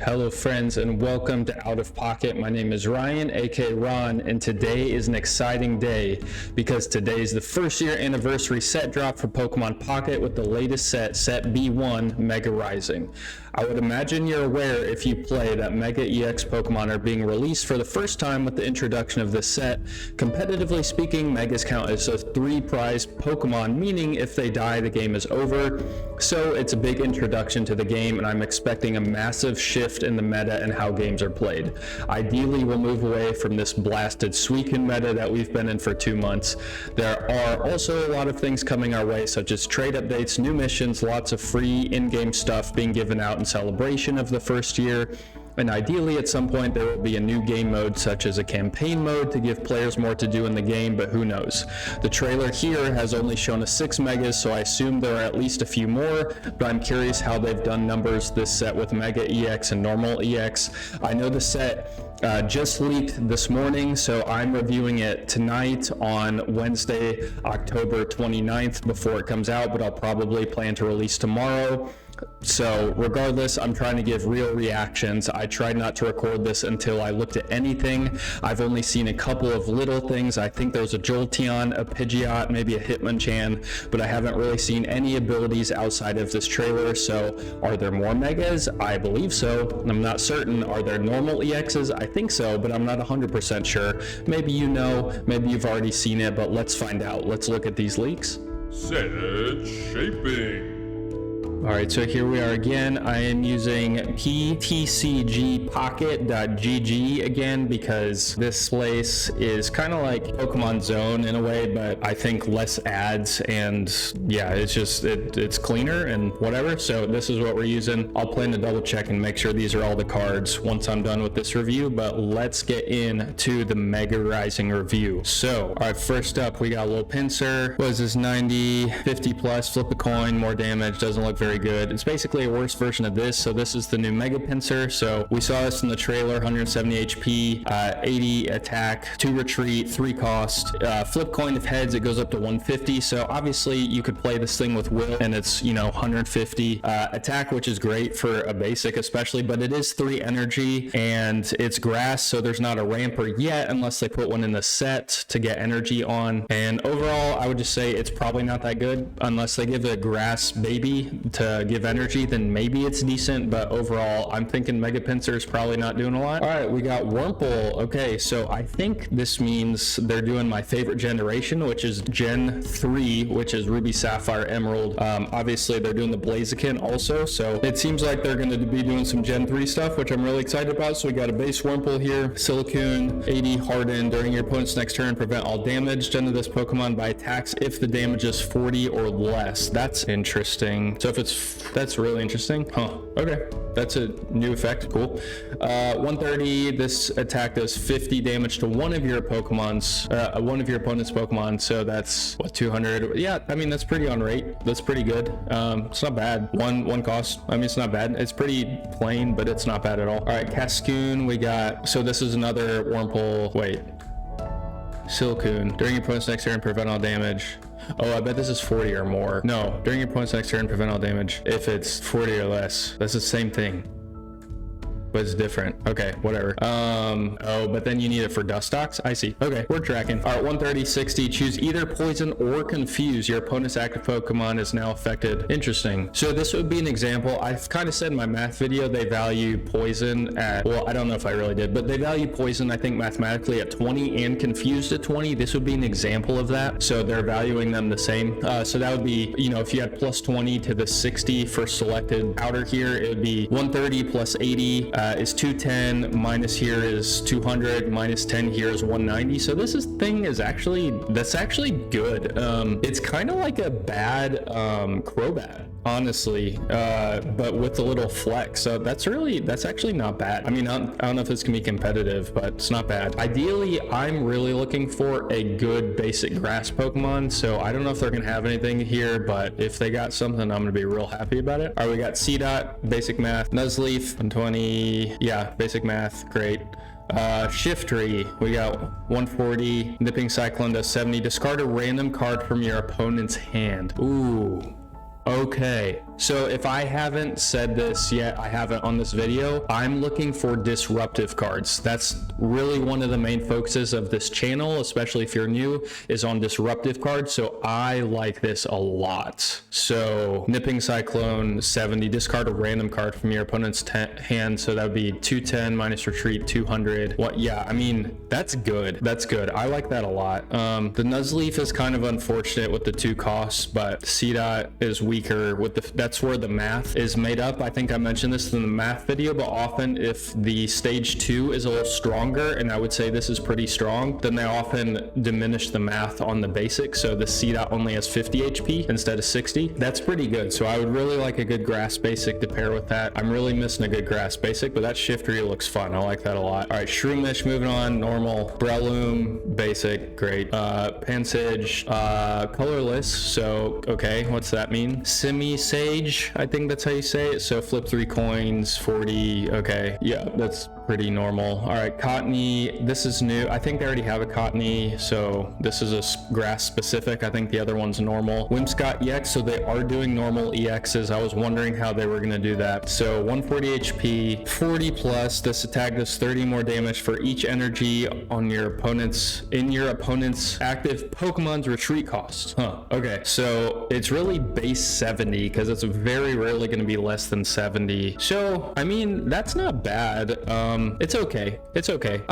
Hello friends and welcome to Out of Pocket. My name is Ryan, aka Ron, and today is an exciting day because today is the first year anniversary set drop for Pokemon Pocket with the latest set B1 Mega Rising. I would imagine you're aware if you play that Mega EX Pokemon are being released for the first time with the introduction of this set. Competitively speaking, Megas count as a 3 prize Pokemon, meaning if they die the game is over. So it's a big introduction to the game and I'm expecting a massive shift in the meta and how games are played. Ideally, we'll move away from this blasted Suicune meta that we've been in for 2 months. There are also a lot of things coming our way, such as trade updates, new missions, lots of free in-game stuff being given out in celebration of the first year. And ideally, at some point, there will be a new game mode, such as a campaign mode, to give players more to do in the game, but who knows. The trailer here has only shown us 6 Megas, so I assume there are at least a few more, but I'm curious how they've done numbers this set with Mega EX and normal EX. I know the set just leaked this morning, so I'm reviewing it tonight on Wednesday, October 29th before it comes out, but I'll probably plan to release tomorrow. So regardless, I'm trying to give real reactions. I tried not to record this until I looked at anything. I've only seen a couple of little things. I think there's a Jolteon, a Pidgeot, maybe a Hitmonchan, but I haven't really seen any abilities outside of this trailer. So are there more Megas? I believe so. I'm not certain. Are there normal EXs? I think so, but I'm not 100% sure. Maybe you know, maybe you've already seen it, but let's find out. Let's look at these leaks. Set shaping. Alright, so here we are again. I am using ptcgpocket.gg again because this place is kind of like Pokemon Zone in a way, but I think less ads and yeah, it's just, it's cleaner and whatever. So this is what we're using. I'll plan to double check and make sure these are all the cards once I'm done with this review, but let's get into the Mega Rising review. So, alright, first up, we got a little pincer. What is this, 90, 50 plus, flip a coin, more damage, doesn't look very good. It's basically a worse version of this. So this is the new Mega Pincer. So we saw this in the trailer, 170 HP, 80 attack, 2 retreat, 3 cost, flip coin if heads, it goes up to 150. So obviously you could play this thing with will and it's, 150 attack, which is great for a basic especially, but it is 3 energy and it's grass. So there's not a ramper yet unless they put one in the set to get energy on. And overall, I would just say it's probably not that good unless they give a grass baby to give energy, then maybe it's decent, but overall I'm thinking Mega Pincer is probably not doing a lot. All right, we got Wurmple. Okay, so I think this means they're doing my favorite generation, which is Gen 3, which is Ruby, Sapphire, Emerald. Obviously they're doing the Blaziken also, so it seems like they're going to be doing some Gen 3 stuff, which I'm really excited about. So we got a base Wurmple here, Silicune, 80 Harden. During your opponent's next turn, prevent all damage done to this Pokemon by attacks if the damage is 40 or less. That's interesting. So if that's really interesting. Huh. Okay. That's a new effect. Cool. 130. This attack does 50 damage to one of your opponent's Pokemon. So that's what, 200. Yeah. I mean, that's pretty on rate. That's pretty good. It's not bad. One cost. I mean, it's not bad. It's pretty plain, but it's not bad at all. All right. Cascoon. We got, so this is another Wurmple. Wait. Silcoon. During your opponent's next turn, prevent all damage. Oh, I bet this is 40 or more. No, during your opponent's next turn, prevent all damage if it's 40 or less. That's the same thing, but it's different. Okay, whatever. Oh, but then you need it for Dustox. I see. Okay, we're tracking. All right, 130, 60. Choose either poison or confuse. Your opponent's active Pokemon is now affected. Interesting. So this would be an example. I've kind of said in my math video, they value poison at, well, I don't know if I really did, but they value poison, I think mathematically at 20 and confused at 20. This would be an example of that. So they're valuing them the same. So that would be, if you had plus 20 to the 60 for selected outer here, it would be 130 plus 80. Is 210, minus here is 200, minus 10 here is 190. So this thing is actually, that's actually good. It's kind of like a bad Crobat, honestly, but with a little flex. So that's actually not bad. I mean, I don't know if this can be competitive, but it's not bad. Ideally, I'm really looking for a good basic grass Pokemon. So I don't know if they're gonna have anything here, but if they got something, I'm gonna be real happy about it. All right, we got C-Dot, basic math, Nuzleaf, 120. Yeah, basic math, great. Shiftry, we got 140. Nipping Cyclone does 70. Discard a random card from your opponent's hand. Ooh, okay. So if I haven't said this yet, I haven't on this video, I'm looking for disruptive cards. That's really one of the main focuses of this channel, especially if you're new, is on disruptive cards. So I like this a lot. So Nipping Cyclone, 70, discard a random card from your opponent's hand. So that would be 210 minus retreat, 200. What? Yeah, I mean, that's good. That's good. I like that a lot. The Nuzleaf is kind of unfortunate with the 2 costs, but C-Dot is weaker with the, that's where the math is made up. I think I mentioned this in the math video, but often if the stage 2 is a little stronger, and I would say this is pretty strong, then they often diminish the math on the basic. So the C-Dot only has 50 HP instead of 60. That's pretty good. So I would really like a good grass basic to pair with that. I'm really missing a good grass basic, but that Shiftry looks fun. I like that a lot. All right, Shroomish, moving on, normal. Breloom, basic, great. Pansage, colorless. So, okay, what's that mean? Semi-Sage, I think that's how you say it. So flip 3 coins, 40, okay. Yeah, that's pretty normal. All right, Cottony, this is new. I think they already have a Cottony, so this is a grass specific. I think the other one's normal. Whimsicott EX, so they are doing normal EXs. I was wondering how they were gonna do that. So 140 HP, 40 plus. This attack does 30 more damage for each energy on your opponent's, in your opponent's active Pokemon's retreat cost. Huh, okay. So it's really base 70 because it's very rarely gonna be less than 70. So, I mean, that's not bad. It's okay. It's okay.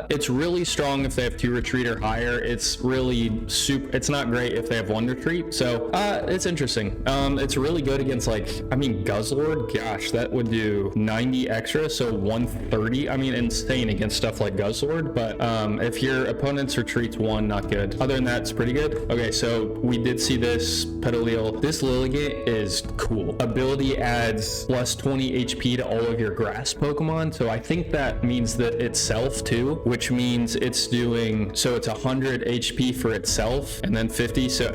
It's really strong if they have 2 retreat or higher. It's really super. It's not great if they have 1 retreat. So it's interesting. It's really good against, like, I mean, Guzzlord. Gosh, that would do 90 extra. So 130. I mean, insane against stuff like Guzzlord. But if your opponent's retreat's 1, not good. Other than that, it's pretty good. Okay, so we did see this Petalil. This Lilligant is cool. Ability adds plus 20 HP to all of your grass Pokemon. So I think that means that itself too, which means it's doing, so it's 100 HP for itself and then 50. So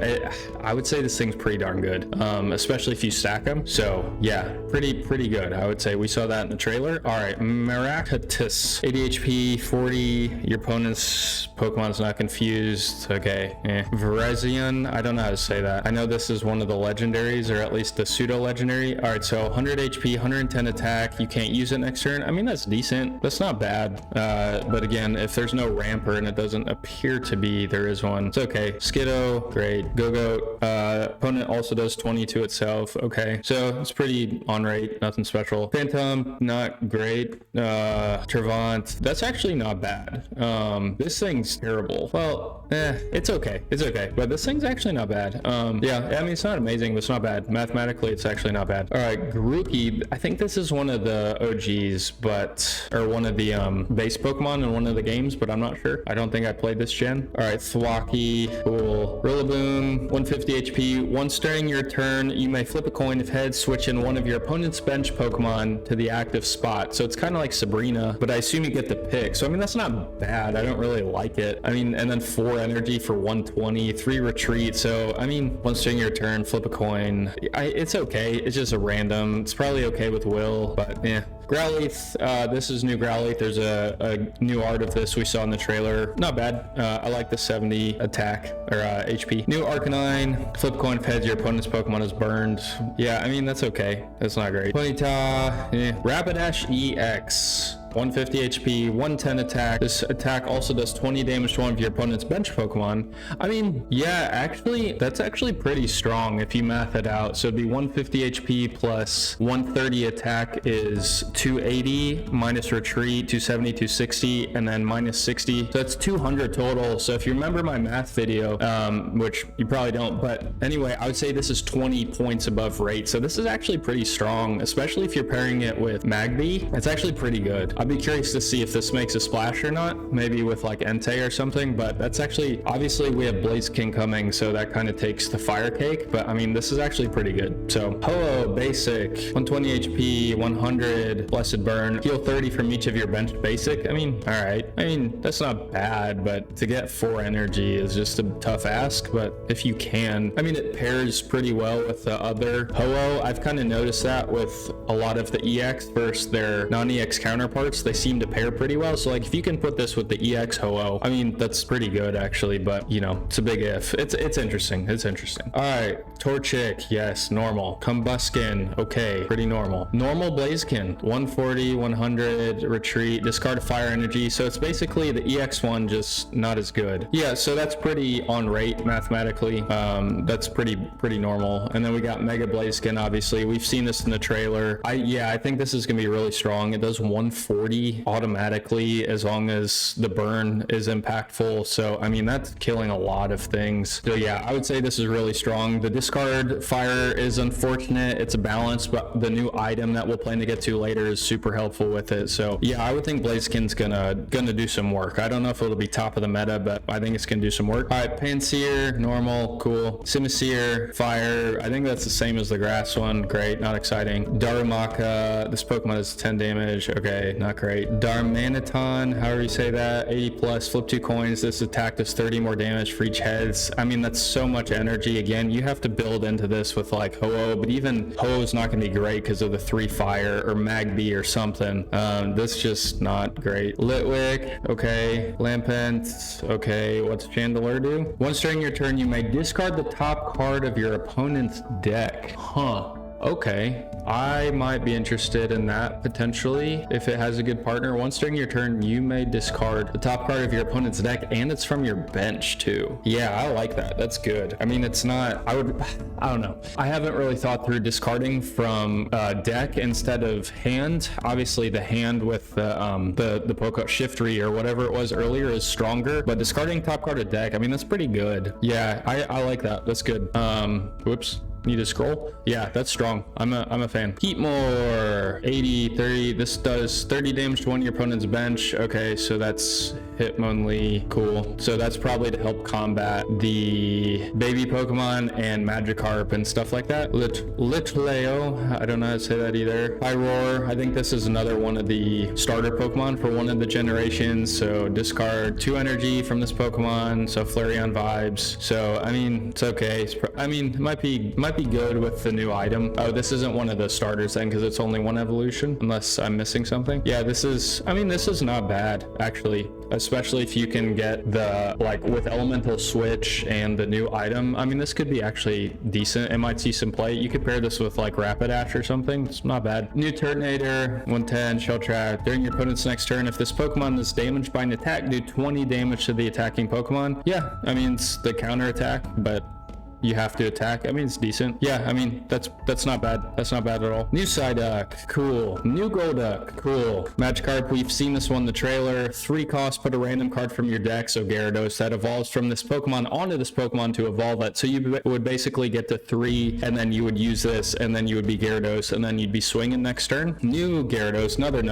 I would say this thing's pretty darn good, especially if you stack them. So yeah, pretty good. I would say we saw that in the trailer. All right, Maracatus, 80 HP, 40. Your opponent's Pokemon's not confused. Okay, Virizion, I don't know how to say that. I know this is one of the legendaries, or at least the pseudo legendary. All right, so 100 HP, 110 attack. You can't use it next turn. I mean, that's decent. That's not bad. But again, if there's no ramper, and it doesn't appear to be, there is one, it's okay. Skiddo, great. Go-Goat, opponent also does 20 to itself. Okay, so it's pretty on rate, nothing special. Phantom, not great. Trevant, that's actually not bad. This thing's terrible. Well, it's okay. It's okay. But this thing's actually not bad. Yeah, I mean, it's not amazing, but it's not bad. Mathematically, it's actually not bad. All right, Grookey, I think this is one of the OGs, but, or one of the base Pokemon in one of the games, but I'm not sure. I don't think I played this gen. All right, Thwackey, cool. Rillaboom, 150 HP. Once during your turn, you may flip a coin. If heads, switch in one of your opponent's bench Pokemon to the active spot. So it's kind of like Sabrina, but I assume you get the pick. So I mean, that's not bad. I don't really like it. I mean, and then 4 energy for 120, 3 retreat. So I mean, once during your turn, flip a coin. It's okay. It's just a random. It's probably okay with Will, but yeah. Growlithe, this is new Growlithe. There's a new art of this we saw in the trailer. Not bad. I like the 70 attack, or HP. New Arcanine, flip coin if heads, your opponent's Pokemon is burned. Yeah, I mean, that's okay. That's not great. Ponyta, Rapidash EX. 150 HP, 110 attack. This attack also does 20 damage to one of your opponent's bench Pokemon. I mean, yeah, actually, that's actually pretty strong if you math it out. So it'd be 150 HP plus 130 attack is 280 minus retreat, 270, 260, and then minus 60. So that's 200 total. So if you remember my math video, which you probably don't, but anyway, I would say this is 20 points above rate. So this is actually pretty strong, especially if you're pairing it with Magby. It's actually pretty good. I'd be curious to see if this makes a splash or not, maybe with like Entei or something, but that's actually, obviously we have Blaziken coming, so that kind of takes the fire cake, but I mean, this is actually pretty good. So Ho-Oh, basic, 120 HP, 100, Blessed Burn, heal 30 from each of your bench basic. I mean, all right. I mean, that's not bad, but to get 4 energy is just a tough ask, but if you can, I mean, it pairs pretty well with the other Ho-Oh. I've kind of noticed that with a lot of the EX versus their non-EX counterparts. sports, they seem to pair pretty well. So like if you can put this with the EX Ho-Oh, I mean, that's pretty good actually, but you know, it's a big if. It's interesting. It's interesting. All right, Torchic, yes, normal. Combuskin, okay, pretty normal. Normal Blaziken, 140, 100, retreat, discard fire energy. So it's basically the EX one, just not as good. Yeah, so that's pretty on rate mathematically. That's pretty normal. And then we got Mega Blaziken, obviously. We've seen this in the trailer. I think this is gonna be really strong. It does 140 automatically as long as the burn is impactful. So I mean, that's killing a lot of things. So yeah, I would say this is really strong. The discard fire is unfortunate. It's a balance, but the new item that we'll plan to get to later is super helpful with it. So yeah, I would think Blaziken's gonna do some work. I don't know if it'll be top of the meta, but I think it's gonna do some work. All right, Panseer, normal, cool. Simisear, fire. I think that's the same as the grass one. Great, not exciting. Darumaka, this Pokemon is 10 damage. Okay, not great. Darmanitan, however you say that, 80 plus, flip 2 coins. This attack does 30 more damage for each heads. I mean, that's so much energy. Again, you have to build into this with like Ho-Oh, but even Ho-Oh's not gonna be great because of the 3 fire or Magby or something. This just not great. Litwick, okay. Lampent, okay. What's Chandelure do? Once during your turn, you may discard the top card of your opponent's deck. Huh. Okay, I might be interested in that potentially if it has a good partner. Once during your turn, you may discard the top card of your opponent's deck, and it's from your bench too. Yeah, I like that. That's good. I mean, it's not, I don't know. I haven't really thought through discarding from deck instead of hand. Obviously the hand with the Poké Shiftry or whatever it was earlier is stronger, but discarding top card of deck, I mean, that's pretty good. Yeah, I like that. That's good. Whoops. Need to scroll? Yeah, that's strong. I'm a fan. Heatmore, 80, 30. This does 30 damage to one of your opponent's bench. Okay, so that's Hitmonlee. Cool. So that's probably to help combat the baby Pokemon and Magikarp and stuff like that. Litleo, I don't know how to say that either. Pyroar, I think this is another one of the starter Pokemon for one of the generations. So discard 2 energy from this Pokemon. So Flareon vibes. So I mean, it's okay. I mean, it might be good with the new item. Oh, this isn't one of the starters then because it's only one evolution, unless I'm missing something. Yeah, this is not bad actually, especially if you can get the, like, with Elemental Switch and the new item. I mean, this could be actually decent. It might see some play. You could pair this with like Rapidash or something. It's not bad. New Turtonator, 110, Shell Trap. During your opponent's next turn, if this Pokemon is damaged by an attack, do 20 damage to the attacking Pokemon. Yeah, I mean, it's the counter attack, but you have to attack. I mean, it's decent. Yeah, I mean, that's not bad. That's not bad at all. New Psyduck, cool. New Golduck, cool. Magikarp, we've seen this one in the trailer. 3 cost, put a random card from your deck. So Gyarados, that evolves from this Pokemon onto this Pokemon to evolve it. So you would basically get to 3, and then you would use this, and then you would be Gyarados, and then you'd be swinging next turn. New Gyarados, another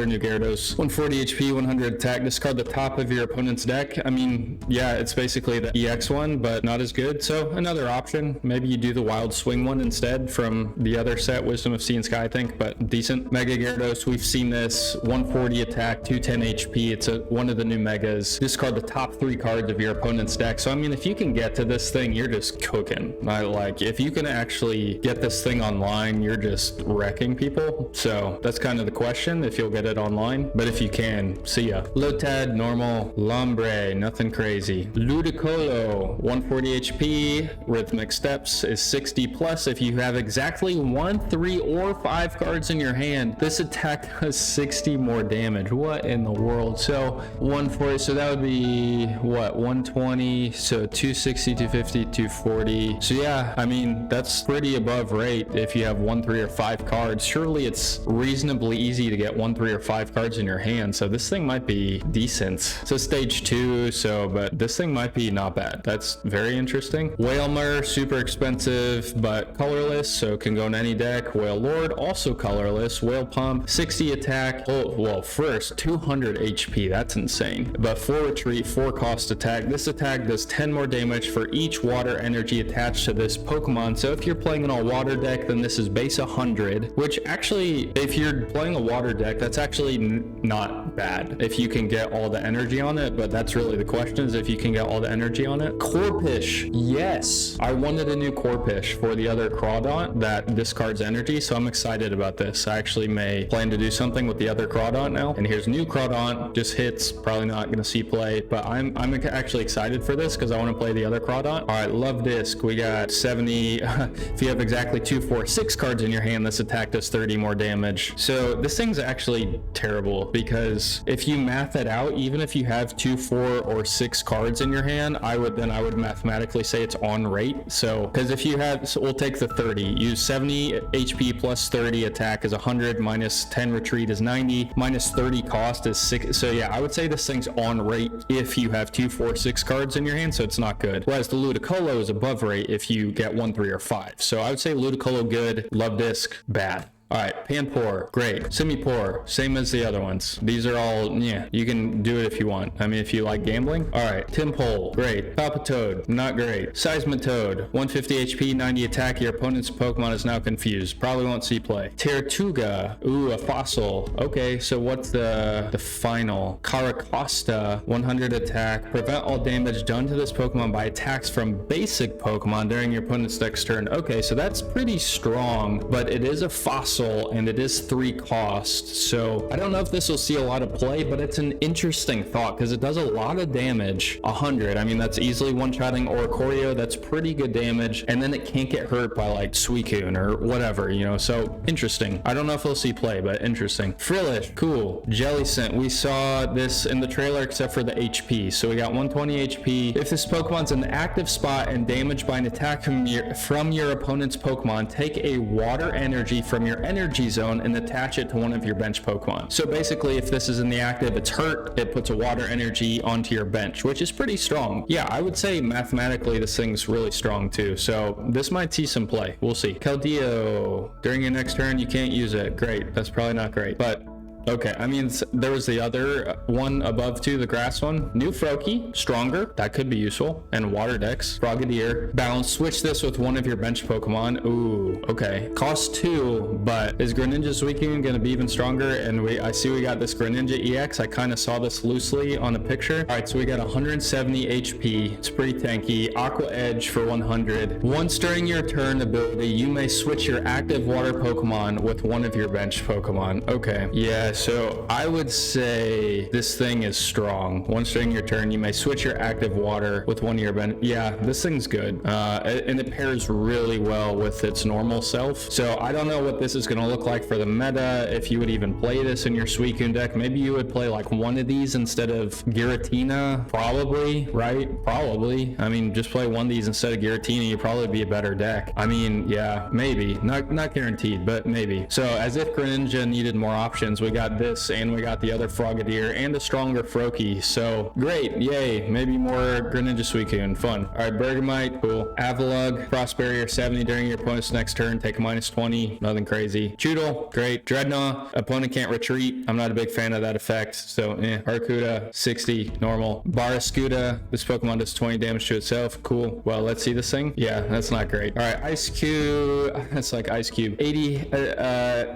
new Gyarados. 140 HP, 100 attack. Discard the top of your opponent's deck. I mean, yeah, it's basically the EX one, but not as good. So another option. Maybe you do the Wild Swing one instead from the other set, Wisdom of Sea and Sky, I think, but decent. Mega Gyarados, we've seen this. 140 attack, 210 HP. It's one of the new Megas. Discard the top 3 cards of your opponent's deck. So I mean, if you can get to this thing, you're just cooking. If you can actually get this thing online, you're just wrecking people. So that's kind of the question, if you'll get it online. But if you can, see ya. Lotad, normal. Lombre, nothing crazy. Ludicolo, 140 HP. Rhythmic Steps is 60 plus. If you have exactly 1, 3, or 5 cards in your hand, this attack does 60 more damage. What in the world? So 140, so that would be what, 120, so 260, 250, 240. So yeah, I mean, that's pretty above rate if you have 1, 3, or 5 cards. Surely it's reasonably easy to get 1, 3, or 5 cards in your hand, so this thing might be decent. So stage 2, but this thing might be not bad. That's very interesting. Whalmer, super expensive, but colorless, so can go in any deck. Whale Lord, also colorless. Whale Pump, 60 attack. Oh, well, first, 200 HP. That's insane. But 4 retreat, 4 cost attack. This attack does 10 more damage for each water energy attached to this Pokemon. So if you're playing an all-water deck, then this is base 100, which actually, if you're playing a water deck, that's actually not bad if you can get all the energy on it, but that's really the question, is if you can get all the energy on it. Corphish, yes. this. I wanted a new Corphish for the other Crawdaunt that discards energy, so I'm excited about this. I actually may plan to do something with the other Crawdaunt now. And here's new Crawdaunt, just hits, probably not gonna see play, but I'm actually excited for this because I want to play the other Crawdaunt. All right, Love Disc, we got 70. If you have exactly 2, 4, 6 cards in your hand, this attack does 30 more damage. So this thing's actually terrible because if you math it out, even if you have 2, 4, or 6 cards in your hand, I would mathematically say it's on rate. So because if you have, so we'll take the 30, use 70 HP plus 30 attack is 100, minus 10 retreat is 90, minus 30 cost is 6. So yeah, I would say this thing's on rate if you have 2, 4, 6 cards in your hand, so it's not good. Whereas the Ludicolo is above rate if you get 1, 3, or 5. So I would say Ludicolo good, Love Disc bad. All right, Panpour, great. Simipour, same as the other ones. These are all, yeah, you can do it if you want. I mean, if you like gambling. All right, Timpole, great. Palpitoad, not great. Seismitoad, 150 HP, 90 attack. Your opponent's Pokemon is now confused. Probably won't see play. Tortuga, ooh, a fossil. Okay, so what's the final? Caracosta, 100 attack. Prevent all damage done to this Pokemon by attacks from basic Pokemon during your opponent's next turn. Okay, so that's pretty strong, but it is a fossil and it is 3 cost, so I don't know if this will see a lot of play, but it's an interesting thought because it does a lot of damage. 100, I mean, that's easily one-shotting Oricorio. That's pretty good damage, and then it can't get hurt by like Suicune or whatever, you know, so interesting. I don't know if we'll see play, but interesting. Frillish, cool. Jellicent, we saw this in the trailer except for the HP, so we got 120 HP. If this Pokemon's in the active spot and damaged by an attack from your opponent's Pokemon, take a water energy from your energy zone and attach it to one of your bench Pokemon. So basically, if this is in the active, it's hurt, it puts a water energy onto your bench, which is pretty strong. Yeah, I would say mathematically this thing's really strong too, so this might see some play. We'll see. Keldeo, during your next turn you can't use it. Great, that's probably not great, but okay, I mean, there was the other one above too, the grass one. New Froakie, stronger, that could be useful. And Water Dex, Frogadier, Bounce, switch this with one of your bench Pokemon. Ooh, okay. Cost 2, but is Greninja Suicune gonna be even stronger? And I see we got this Greninja EX. I kind of saw this loosely on the picture. All right, so we got 170 HP. It's pretty tanky. Aqua Edge for 100. Once during your turn ability, you may switch your active water Pokemon with one of your bench Pokemon. Okay, yeah. So I would say this thing is strong. Once during your turn, you may switch your active water with one of your bench. Yeah, this thing's good. And it pairs really well with its normal self. So I don't know what this is going to look like for the meta. If you would even play this in your Suicune deck, maybe you would play like one of these instead of Giratina. Probably, right? Probably. I mean, just play one of these instead of Giratina. You'd probably be a better deck. I mean, yeah, maybe. Not guaranteed, but maybe. So as if Greninja needed more options, we got this and we got the other Frogadier and a stronger Froakie, so great, yay, maybe more Greninja Suicune, fun. All right, Bergamite, cool. Avalugg, Frost Barrier 70 during your opponent's next turn, take a minus 20, nothing crazy. Choodle, great. Dreadnought, opponent can't retreat, I'm not a big fan of that effect, so Arcuda, 60, normal. Barraskewda, this Pokemon does 20 damage to itself, cool. Well, let's see this thing. Yeah, that's not great. All right, Ice Cube, that's like Ice Cube, 80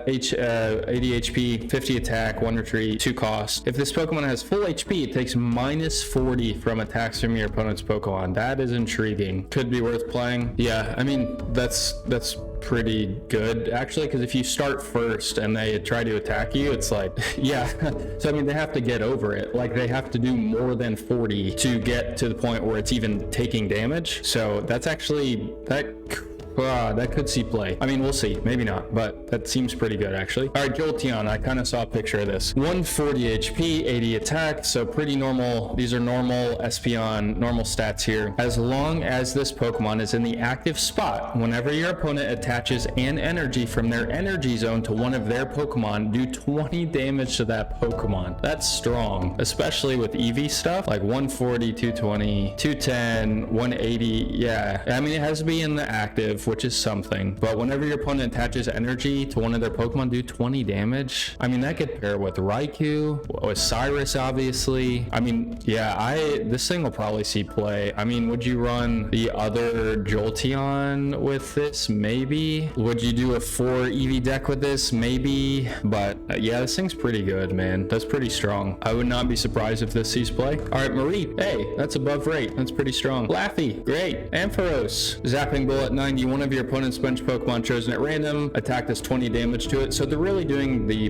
HP, 50 attack, 1 retreat, 2 cost. If this Pokemon has full HP, it takes minus 40 from attacks from your opponent's Pokemon. That is intriguing. Could be worth playing. Yeah, I mean, that's pretty good actually, because if you start first and they try to attack you, it's like, yeah. So I mean, they have to get over it. Like, they have to do more than 40 to get to the point where it's even taking damage. So that's actually, that could see play. I mean, we'll see. Maybe not, but that seems pretty good, actually. All right, Jolteon. I kind of saw a picture of this. 140 HP, 80 attack, so pretty normal. These are normal Espeon, normal stats here. As long as this Pokemon is in the active spot, whenever your opponent attaches an energy from their energy zone to one of their Pokemon, do 20 damage to that Pokemon. That's strong, especially with EV stuff, like 140, 220, 210, 180. Yeah, I mean, it has to be in the active. life, which is something. But whenever your opponent attaches energy to one of their Pokemon, do 20 damage. I mean, that could pair with Raikou, with Cyrus, obviously. I mean, yeah, this thing will probably see play. I mean, would you run the other Jolteon with this? Maybe. Would you do a 4 EV deck with this? Maybe. But yeah, this thing's pretty good, man. That's pretty strong. I would not be surprised if this sees play. All right, Marie. Hey, that's above rate. That's pretty strong. Laffy. Great. Ampharos. Zapping Bullet 90. One of your opponent's bench Pokemon chosen at random. Attack does 20 damage to it. So they're really doing the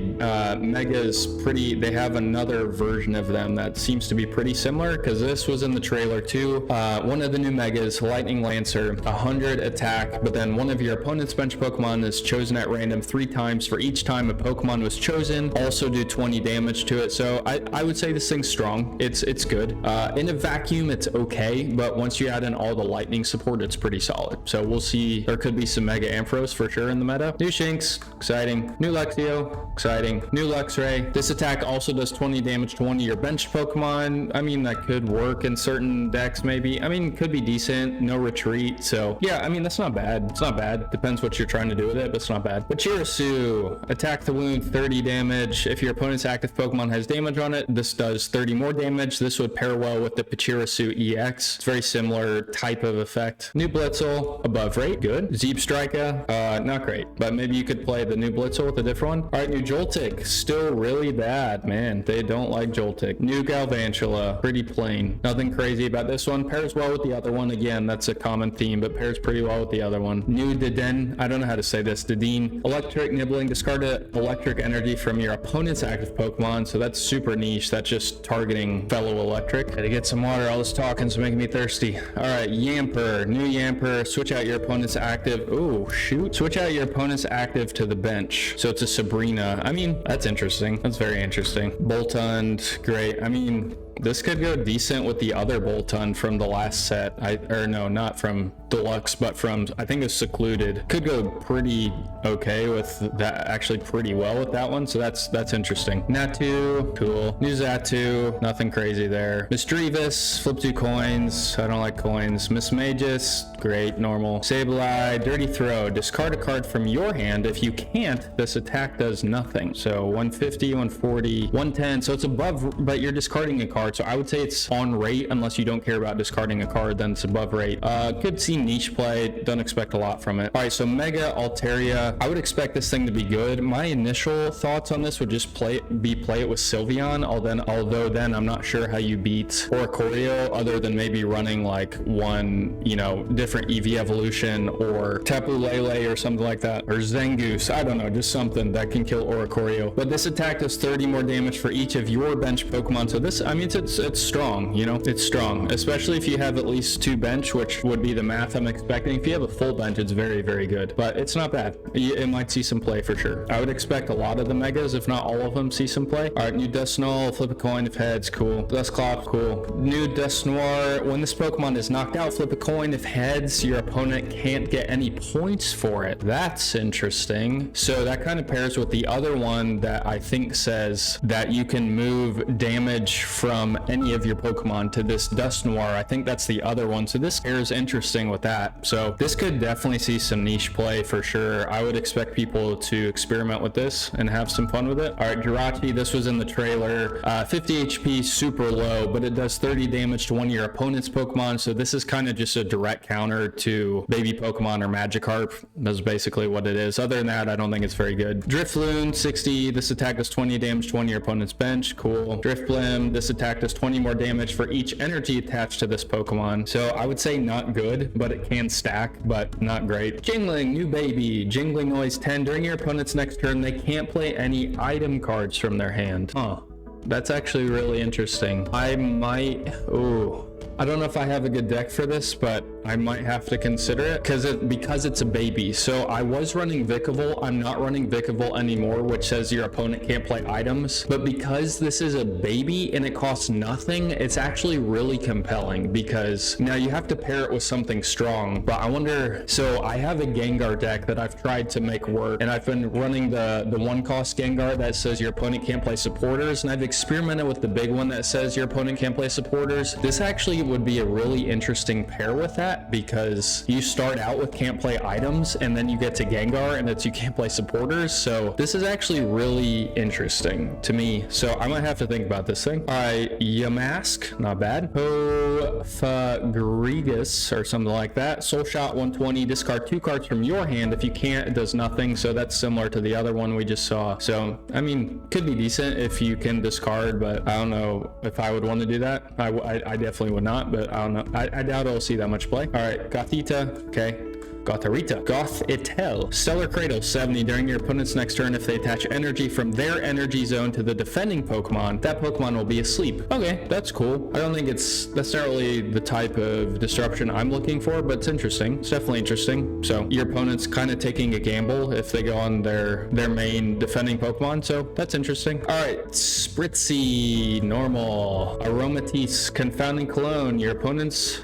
Megas pretty. They have another version of them that seems to be pretty similar because this was in the trailer too. One of the new Megas, Lightning Lancer, 100 attack, but then one of your opponent's bench Pokemon is chosen at random 3 times. For each time a Pokemon was chosen, also do 20 damage to it. So I would say this thing's strong. It's good. In a vacuum, it's okay, but once you add in all the lightning support, it's pretty solid. So we'll see. There could be some Mega Ampharos for sure in the meta. New Shinx, exciting. New Luxio, exciting. New Luxray. This attack also does 20 damage to one of your benched Pokemon. I mean, that could work in certain decks, maybe. I mean, could be decent. No retreat. So yeah, I mean, that's not bad. It's not bad. Depends what you're trying to do with it, but it's not bad. Pachirisu, attack the wound, 30 damage. If your opponent's active Pokemon has damage on it, this does 30 more damage. This would pair well with the Pachirisu EX. It's very similar type of effect. New Blitzel, above rate, good. Zeep Striker, not great, but maybe you could play the new Blitzel with a different one. All right, new Joltik, still really bad, man. They don't like Joltik. New Galvantula, pretty plain. Nothing crazy about this one. Pairs well with the other one. Again, that's a common theme, but pairs pretty well with the other one. New Deden, I don't know how to say this. Dedenne, electric nibbling, discard electric energy from your opponent's active Pokemon. So that's super niche. That's just targeting fellow electric. Gotta get some water. All this talking's making me thirsty. All right, Yamper, new Yamper. Switch out your opponent's active. Oh, shoot. Switch out your opponent's active to the bench. So it's a Sabrina. I mean, that's interesting. That's very interesting. Boltund, great. I mean, this could go decent with the other Boltund from the last set. Or no, not from Deluxe, but from, I think it's Secluded. Could go pretty okay with that, actually pretty well with that one. So that's interesting. Natu, cool. New Xatu, nothing crazy there. Misdreavus, flip 2 coins. I don't like coins. Miss Magus, great, normal. Sableye, Dirty Throw, discard a card from your hand. If you can't, this attack does nothing. So 150, 140, 110. So it's above, but you're discarding a card. So I would say it's on rate unless you don't care about discarding a card, then it's above rate. Could see niche play, don't expect a lot from it. All right, so Mega Altaria, I would expect this thing to be good. My initial thoughts on this would just play it with Sylveon, although then I'm not sure how you beat Oricorio other than maybe running like one, different EV evolution or Tapu Lele or something like that, or Zangoose, I don't know, just something that can kill Oricorio. But this attack does 30 more damage for each of your bench Pokemon. So this, I mean, it's strong, it's strong, especially if you have at least 2 bench, which would be the math I'm expecting. If you have a full bench, it's very, very good, but it's not bad. It might see some play for sure. I would expect a lot of the Megas, if not all of them, see some play. All right, new Dusknoll, flip a coin if heads, cool. Dusclops, cool. New Dusknoir, when this Pokemon is knocked out, flip a coin if heads, your opponent can't get any points for it. That's interesting. So that kind of pairs with the other one that I think says that you can move damage from any of your Pokemon to this Dusknoir. I think that's the other one. So this pairs interesting with that. So this could definitely see some niche play for sure. I would expect people to experiment with this and have some fun with it. All right, Jirachi, this was in the trailer. 50 HP, super low, but it does 30 damage to one of your opponent's Pokemon. So this is kind of just a direct counter to Baby Pokemon or Magikarp. That's basically what it is. Other than that, I don't think it's very good. Drifloon, 60. This attack does 20 damage to one of your opponent's bench. Cool. Drifblim, this attack does 20 more damage for each energy attached to this Pokemon. So I would say not good, but it can stack, but not great. Jingling, new baby. Jingling noise 10. During your opponent's next turn, they can't play any item cards from their hand. Huh. That's actually really interesting. I don't know if I have a good deck for this, but I might have to consider it because it's a baby. So I was running Vikavolt. I'm not running Vikavolt anymore, which says your opponent can't play items. But because this is a baby and it costs nothing, it's actually really compelling because now you have to pair it with something strong. But I wonder, so I have a Gengar deck that I've tried to make work, and I've been running the 1-cost Gengar that says your opponent can't play supporters, and I've experimented with the big one that says your opponent can't play supporters. This actually would be a really interesting pair with that, because you start out with can't play items and then you get to Gengar and it's you can't play supporters. So this is actually really interesting to me. So I might have to think about this thing. All right, Yamask, not bad. Hofagrigus or something like that. Soul Shot 120, discard 2 cards from your hand. If you can't, it does nothing. So that's similar to the other one we just saw. So, I mean, could be decent if you can discard, but I don't know if I would want to do that. I definitely would not, but I don't know. I doubt I'll see that much play. All right, Gothita, okay. Gotharita. Gothitelle. Stellar Kratos 70. During your opponent's next turn, if they attach energy from their energy zone to the defending Pokemon, that Pokemon will be asleep. Okay, that's cool. I don't think it's necessarily the type of disruption I'm looking for, but it's interesting. It's definitely interesting. So your opponent's kind of taking a gamble if they go on their main defending Pokemon, so that's interesting. All right, Spritzy, normal. Aromatisse, Confounding Cologne. Your opponent's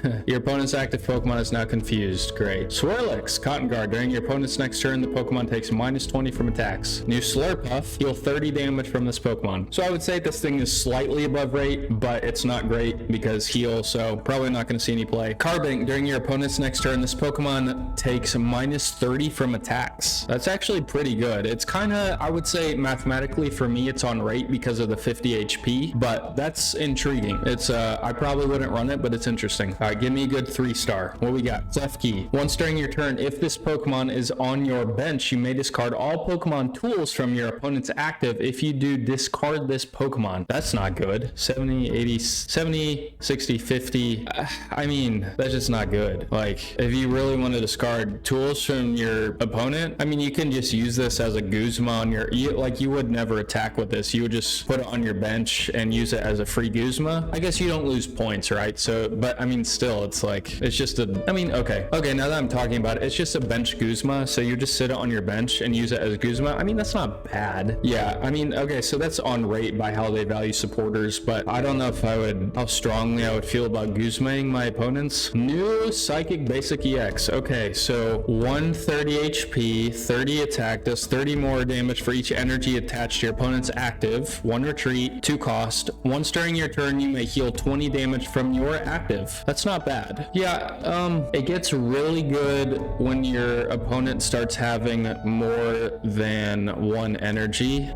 active Pokemon is now confused. Great. Swirlix, Cotton Guard. During your opponent's next turn, the Pokemon takes -20 from attacks. New Slurpuff, heal 30 damage from this Pokemon. So I would say this thing is slightly above rate, but it's not great because heal, so probably not going to see any play. Carbink, during your opponent's next turn, this Pokemon takes -30 from attacks. That's actually pretty good. It's kind of, I would say mathematically for me, it's on rate because of the 50 HP, but that's intriguing. It's, I probably wouldn't run it, but it's interesting. All right, give me a good 3-star. What we got? Zefkey. Once during your turn, if this Pokemon is on your bench, you may discard all Pokemon tools from your opponent's active. If you do, discard this Pokemon. That's not good. 70, 80, 70, 60, 50. I mean, that's just not good. Like, if you really want to discard tools from your opponent, I mean, you can just use this as a Guzma on your, you would never attack with this. You would just put it on your bench and use it as a free Guzma. I guess you don't lose points, right? So, but I mean, still, it's like, it's just a, I mean, okay, now that I'm talking about it, it's just a bench Guzma, so you just sit it on your bench and use it as Guzma. I mean, that's not bad. Yeah, I mean, okay, so that's on rate by how they value supporters, but I don't know if how strongly I would feel about Guzmaing my opponents. New Psychic Basic EX. Okay, so 130 HP, 30 attack, does 30 more damage for each energy attached to your opponent's active, 1 retreat, 2 cost. Once during your turn, you may heal 20 damage from your active. That's not bad. Yeah, it gets really good when your opponent starts having more than 1 energy.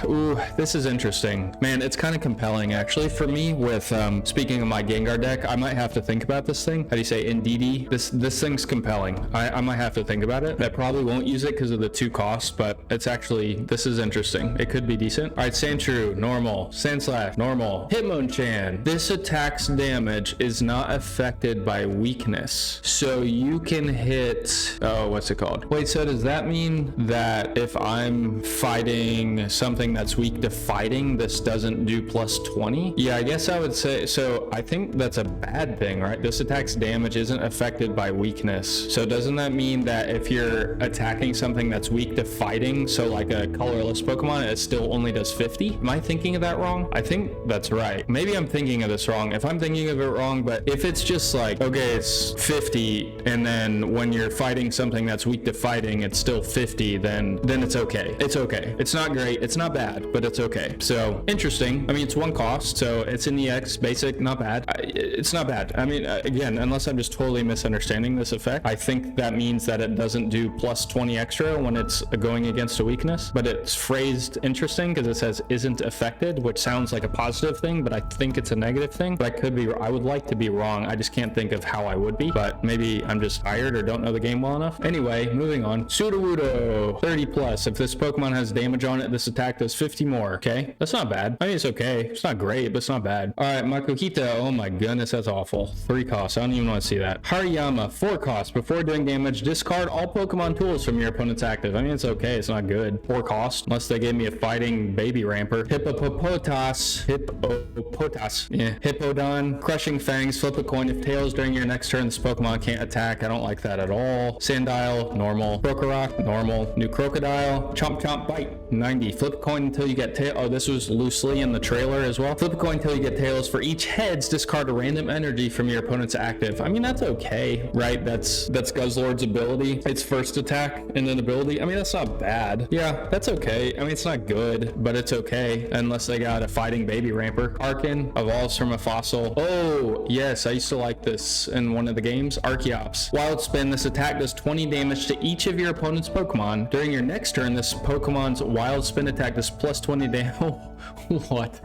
Ooh, this is interesting. Man, it's kind of compelling actually for me with, speaking of my Gengar deck, I might have to think about this thing. How do you say, Indeedee? This thing's compelling. I might have to think about it. I probably won't use it because of the 2 costs, but it's actually, this is interesting. It could be decent. All right, Sandshrew, normal. Sandslash, normal. Hitmonchan. This attack's damage is not affected by weakness. So you can hit, oh, what's it called? Wait, so does that mean that if I'm fighting something that's weak to fighting, this doesn't do +20? Yeah, I guess I would say, so I think that's a bad thing, right? This attack's damage isn't affected by weakness. So doesn't that mean that if you're attacking something that's weak to fighting, so like a colorless Pokemon, it still only does 50? Am I thinking of that wrong? I think that's right. Maybe I'm thinking of this wrong. If I'm thinking of it wrong, but if it's just like, okay, it's 50, and then when you're fighting something that's weak to fighting, it's still 50, then it's okay. It's okay. It's not great. It's not bad, but it's okay. So interesting. I mean, it's 1 cost, so it's in the X basic, not bad. It's not bad. I mean, again, unless I'm just totally misunderstanding this effect, I think that means that it doesn't do +20 extra when it's going against a weakness, but it's phrased interesting because it says isn't affected, which sounds like a positive thing, but I think it's a negative thing. But I would like to be wrong. I just can't think of how I would be, but maybe I'm just tired or don't know the game well enough. Anyway, moving on. Sudowoodo, 30+. If this Pokemon has damage on it, this attack does 50 more. Okay, that's not bad. I mean, it's okay. It's not great, but it's not bad. All right, Makuhita. Oh my goodness, that's awful. 3 costs. I don't even want to see that. Hariyama, 4 costs. Before doing damage, discard all Pokemon tools from your opponent's active. I mean, it's okay. It's not good. 4 costs, unless they gave me a fighting baby ramper. Hippopotas. Yeah. Hippodon, Crushing Fangs. Flip a coin. If tails during your next turn, this Pokemon can't attack. attack. I don't like that at all. Sandile, normal. Krokorok, normal. New Crocodile. Chomp Chomp Bite, 90. Flip a coin until you get tail. Oh, this was loosely in the trailer as well. Flip a coin until you get tails. For each heads, discard a random energy from your opponent's active. I mean, that's okay, right? That's Guzzlord's ability. Its first attack and then ability. I mean, that's not bad. Yeah, that's okay. I mean, it's not good, but it's okay. Unless they got a fighting baby ramper. Arkin evolves from a fossil. Oh, yes, I used to like this in one of the games. Archeops. Wild Spin. This attack does 20 damage to each of your opponent's Pokemon. During your next turn, this Pokemon's Wild Spin attack does plus 20 damage. What?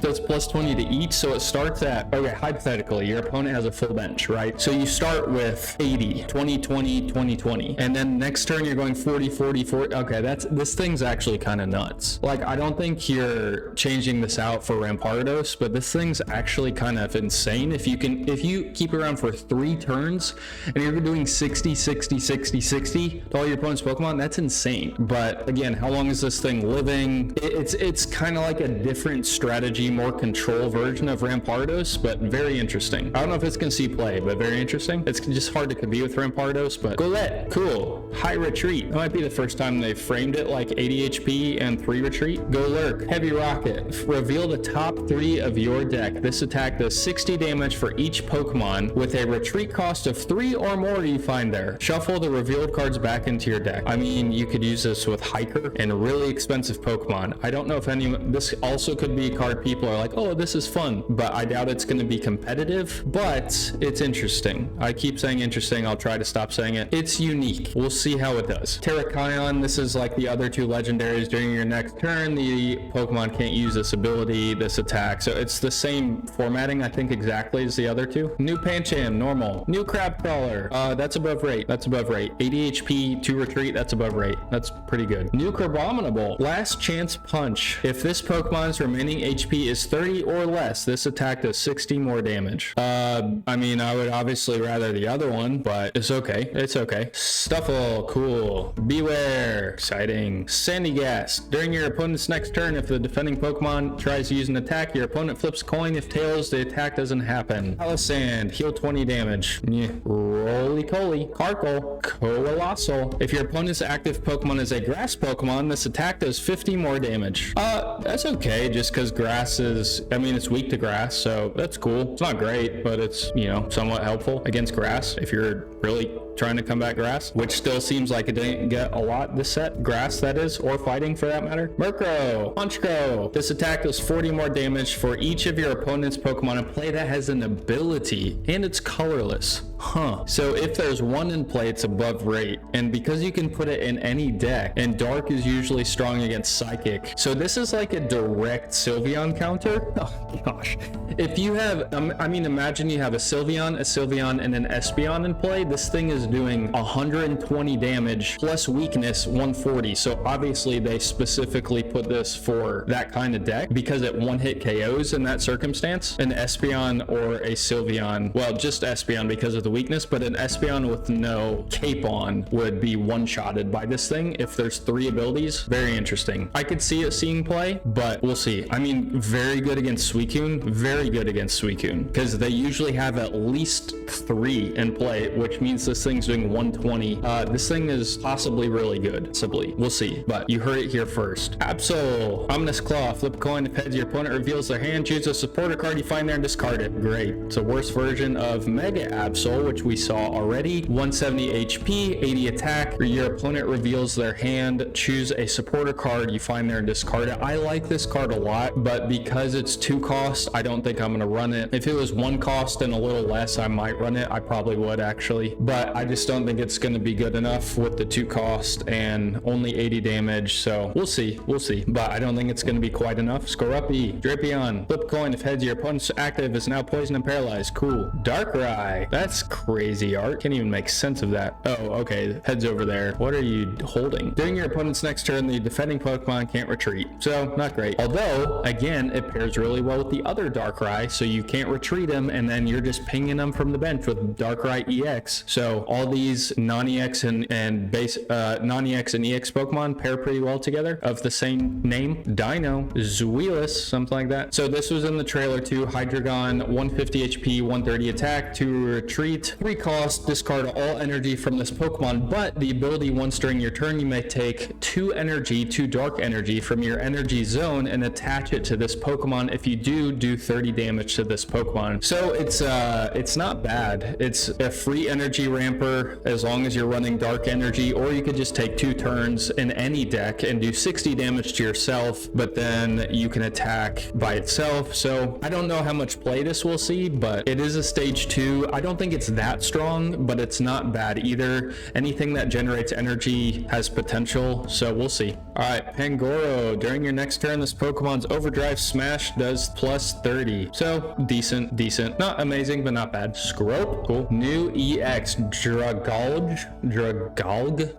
Does plus 20 to each, so it starts at, okay, hypothetically, your opponent has a full bench, right? So you start with 80, 20, 20, 20, 20, and then next turn you're going 40, 40, 40. Okay, this thing's actually kind of nuts. Like, I don't think you're changing this out for Rampardos, but this thing's actually kind of insane. If you keep it around for 3 turns and you're doing 60, 60, 60, 60 to all your opponent's Pokemon, that's insane. But again, how long is this thing living? It's kind of like a different strategy, more control version of Rampardos, but very interesting. I don't know if it's gonna see play, but very interesting. It's just hard to compete with Rampardos, but Golett, cool. High retreat. That might be the first time they've framed it like 80 HP and 3 retreat. Golurk, heavy rocket. Reveal the top 3 of your deck. This attack does 60 damage for each Pokemon with a retreat cost of 3 or more you find there. Shuffle the revealed cards back into your deck. I mean, you could use this with Hiker and really expensive Pokemon. I don't know if this also could be a card people are like, oh, this is fun, but I doubt it's going to be competitive, but it's interesting. I keep saying interesting. I'll try to stop saying it. It's unique. We'll see how it does. Terrakion, this is like the other 2 legendaries. During your next turn, the Pokemon can't use this ability, this attack. So it's the same formatting, I think, exactly as the other 2. New Pancham, normal. New Crabcrawler, that's above rate. That's above rate. 80 HP, 2 retreat, that's above rate. That's pretty good. New Crabominable, Last Chance Punch. If this Pokemon's remaining HP is 30 or less, this attack does 60 more damage. I mean, I would obviously rather the other one, but it's okay. It's okay. Stuffle, cool. Beware, exciting. Sandygast. During your opponent's next turn, if the defending Pokemon tries to use an attack, your opponent flips a coin. If tails, the attack doesn't happen. Palisand, heal 20 damage. Yeah. Roly-Poly. Carkle, Coalossal. If your opponent's active Pokemon is a grass Pokemon, this attack does 50 more damage. That's okay, just because grass is, I mean, it's weak to grass, so that's cool. It's not great, but it's, you know, somewhat helpful against grass if you're really trying to combat grass, which still seems like it didn't get a lot this set. Grass, that is, or fighting for that matter. Murkrow, Punchkrow. This attack does 40 more damage for each of your opponent's Pokemon in play that has an ability, and it's colorless. Huh. So if there's one in play, it's above rate. And because you can put it in any deck, and Dark is usually strong against Psychic. So this is like a direct Sylveon counter. Oh gosh. If you have, I mean, imagine you have a Sylveon, and an Espeon in play. This thing is doing 120 damage plus weakness 140. So obviously they specifically put this for that kind of deck because it one-hit KOs in that circumstance. An Espeon or a Sylveon, well, just Espeon because of the weakness, but an Espeon with no cape on would be one-shotted by this thing if there's 3 abilities. Very interesting. I could see it seeing play, but we'll see. I mean, very good against Suicune, very good against Suicune, because they usually have at least 3 in play, which means this thing's doing 120. This thing is possibly really good. Possibly. We'll see, but you heard it here first. Absol, Ominous Claw. Flip a coin. If heads, your opponent reveals their hand. Choose a supporter card you find there and discard it. Great. It's a worse version of Mega Absol, which we saw already. 170 HP, 80 attack. Your opponent reveals their hand. Choose a supporter card you find there and discard it. I like this card a lot, but because it's 2 cost, I don't think I'm going to run it. If it was 1 cost and a little less, I might run it. I probably would actually, but I just don't think it's going to be good enough with the 2 cost and only 80 damage. So we'll see, but I don't think it's going to be quite enough. Skorupi, Drapion. Flip coin. If heads, your opponent's active is now poisoned and paralyzed. Cool. Darkrai. That's crazy art. Can't even make sense of that. Oh, okay. Heads over there. What are you holding? During your opponent's next turn, the defending Pokemon can't retreat. So not great. Although, again, it pairs really well with the other Dark Darkrai, so you can't retreat him, and then you're just pinging him from the bench with Darkrai EX. So all these non-EX and base non-EX and EX Pokemon pair pretty well together of the same name. Dino, Zuelis, something like that. So this was in the trailer too. Hydreigon, 150 HP, 130 attack, 2 retreat, 3 cost, discard all energy from this Pokemon, but the ability once during your turn, you may take 2 energy, 2 dark energy from your energy zone and attach it to this Pokemon. If you do 30 damage to this Pokemon. So it's not bad. It's a free energy ramper as long as you're running dark energy, or you could just take 2 turns in any deck and do 60 damage to yourself, but then you can attack by itself. So I don't know how much play this will see, but it is a stage 2. I don't think it's that strong, but it's not bad either. Anything that generates energy has potential, so we'll see. All right, Pangoro. During your next turn, this Pokemon's Overdrive Smash does plus 30. So decent. Not amazing, but not bad. Scrope, cool. New EX Dragalge,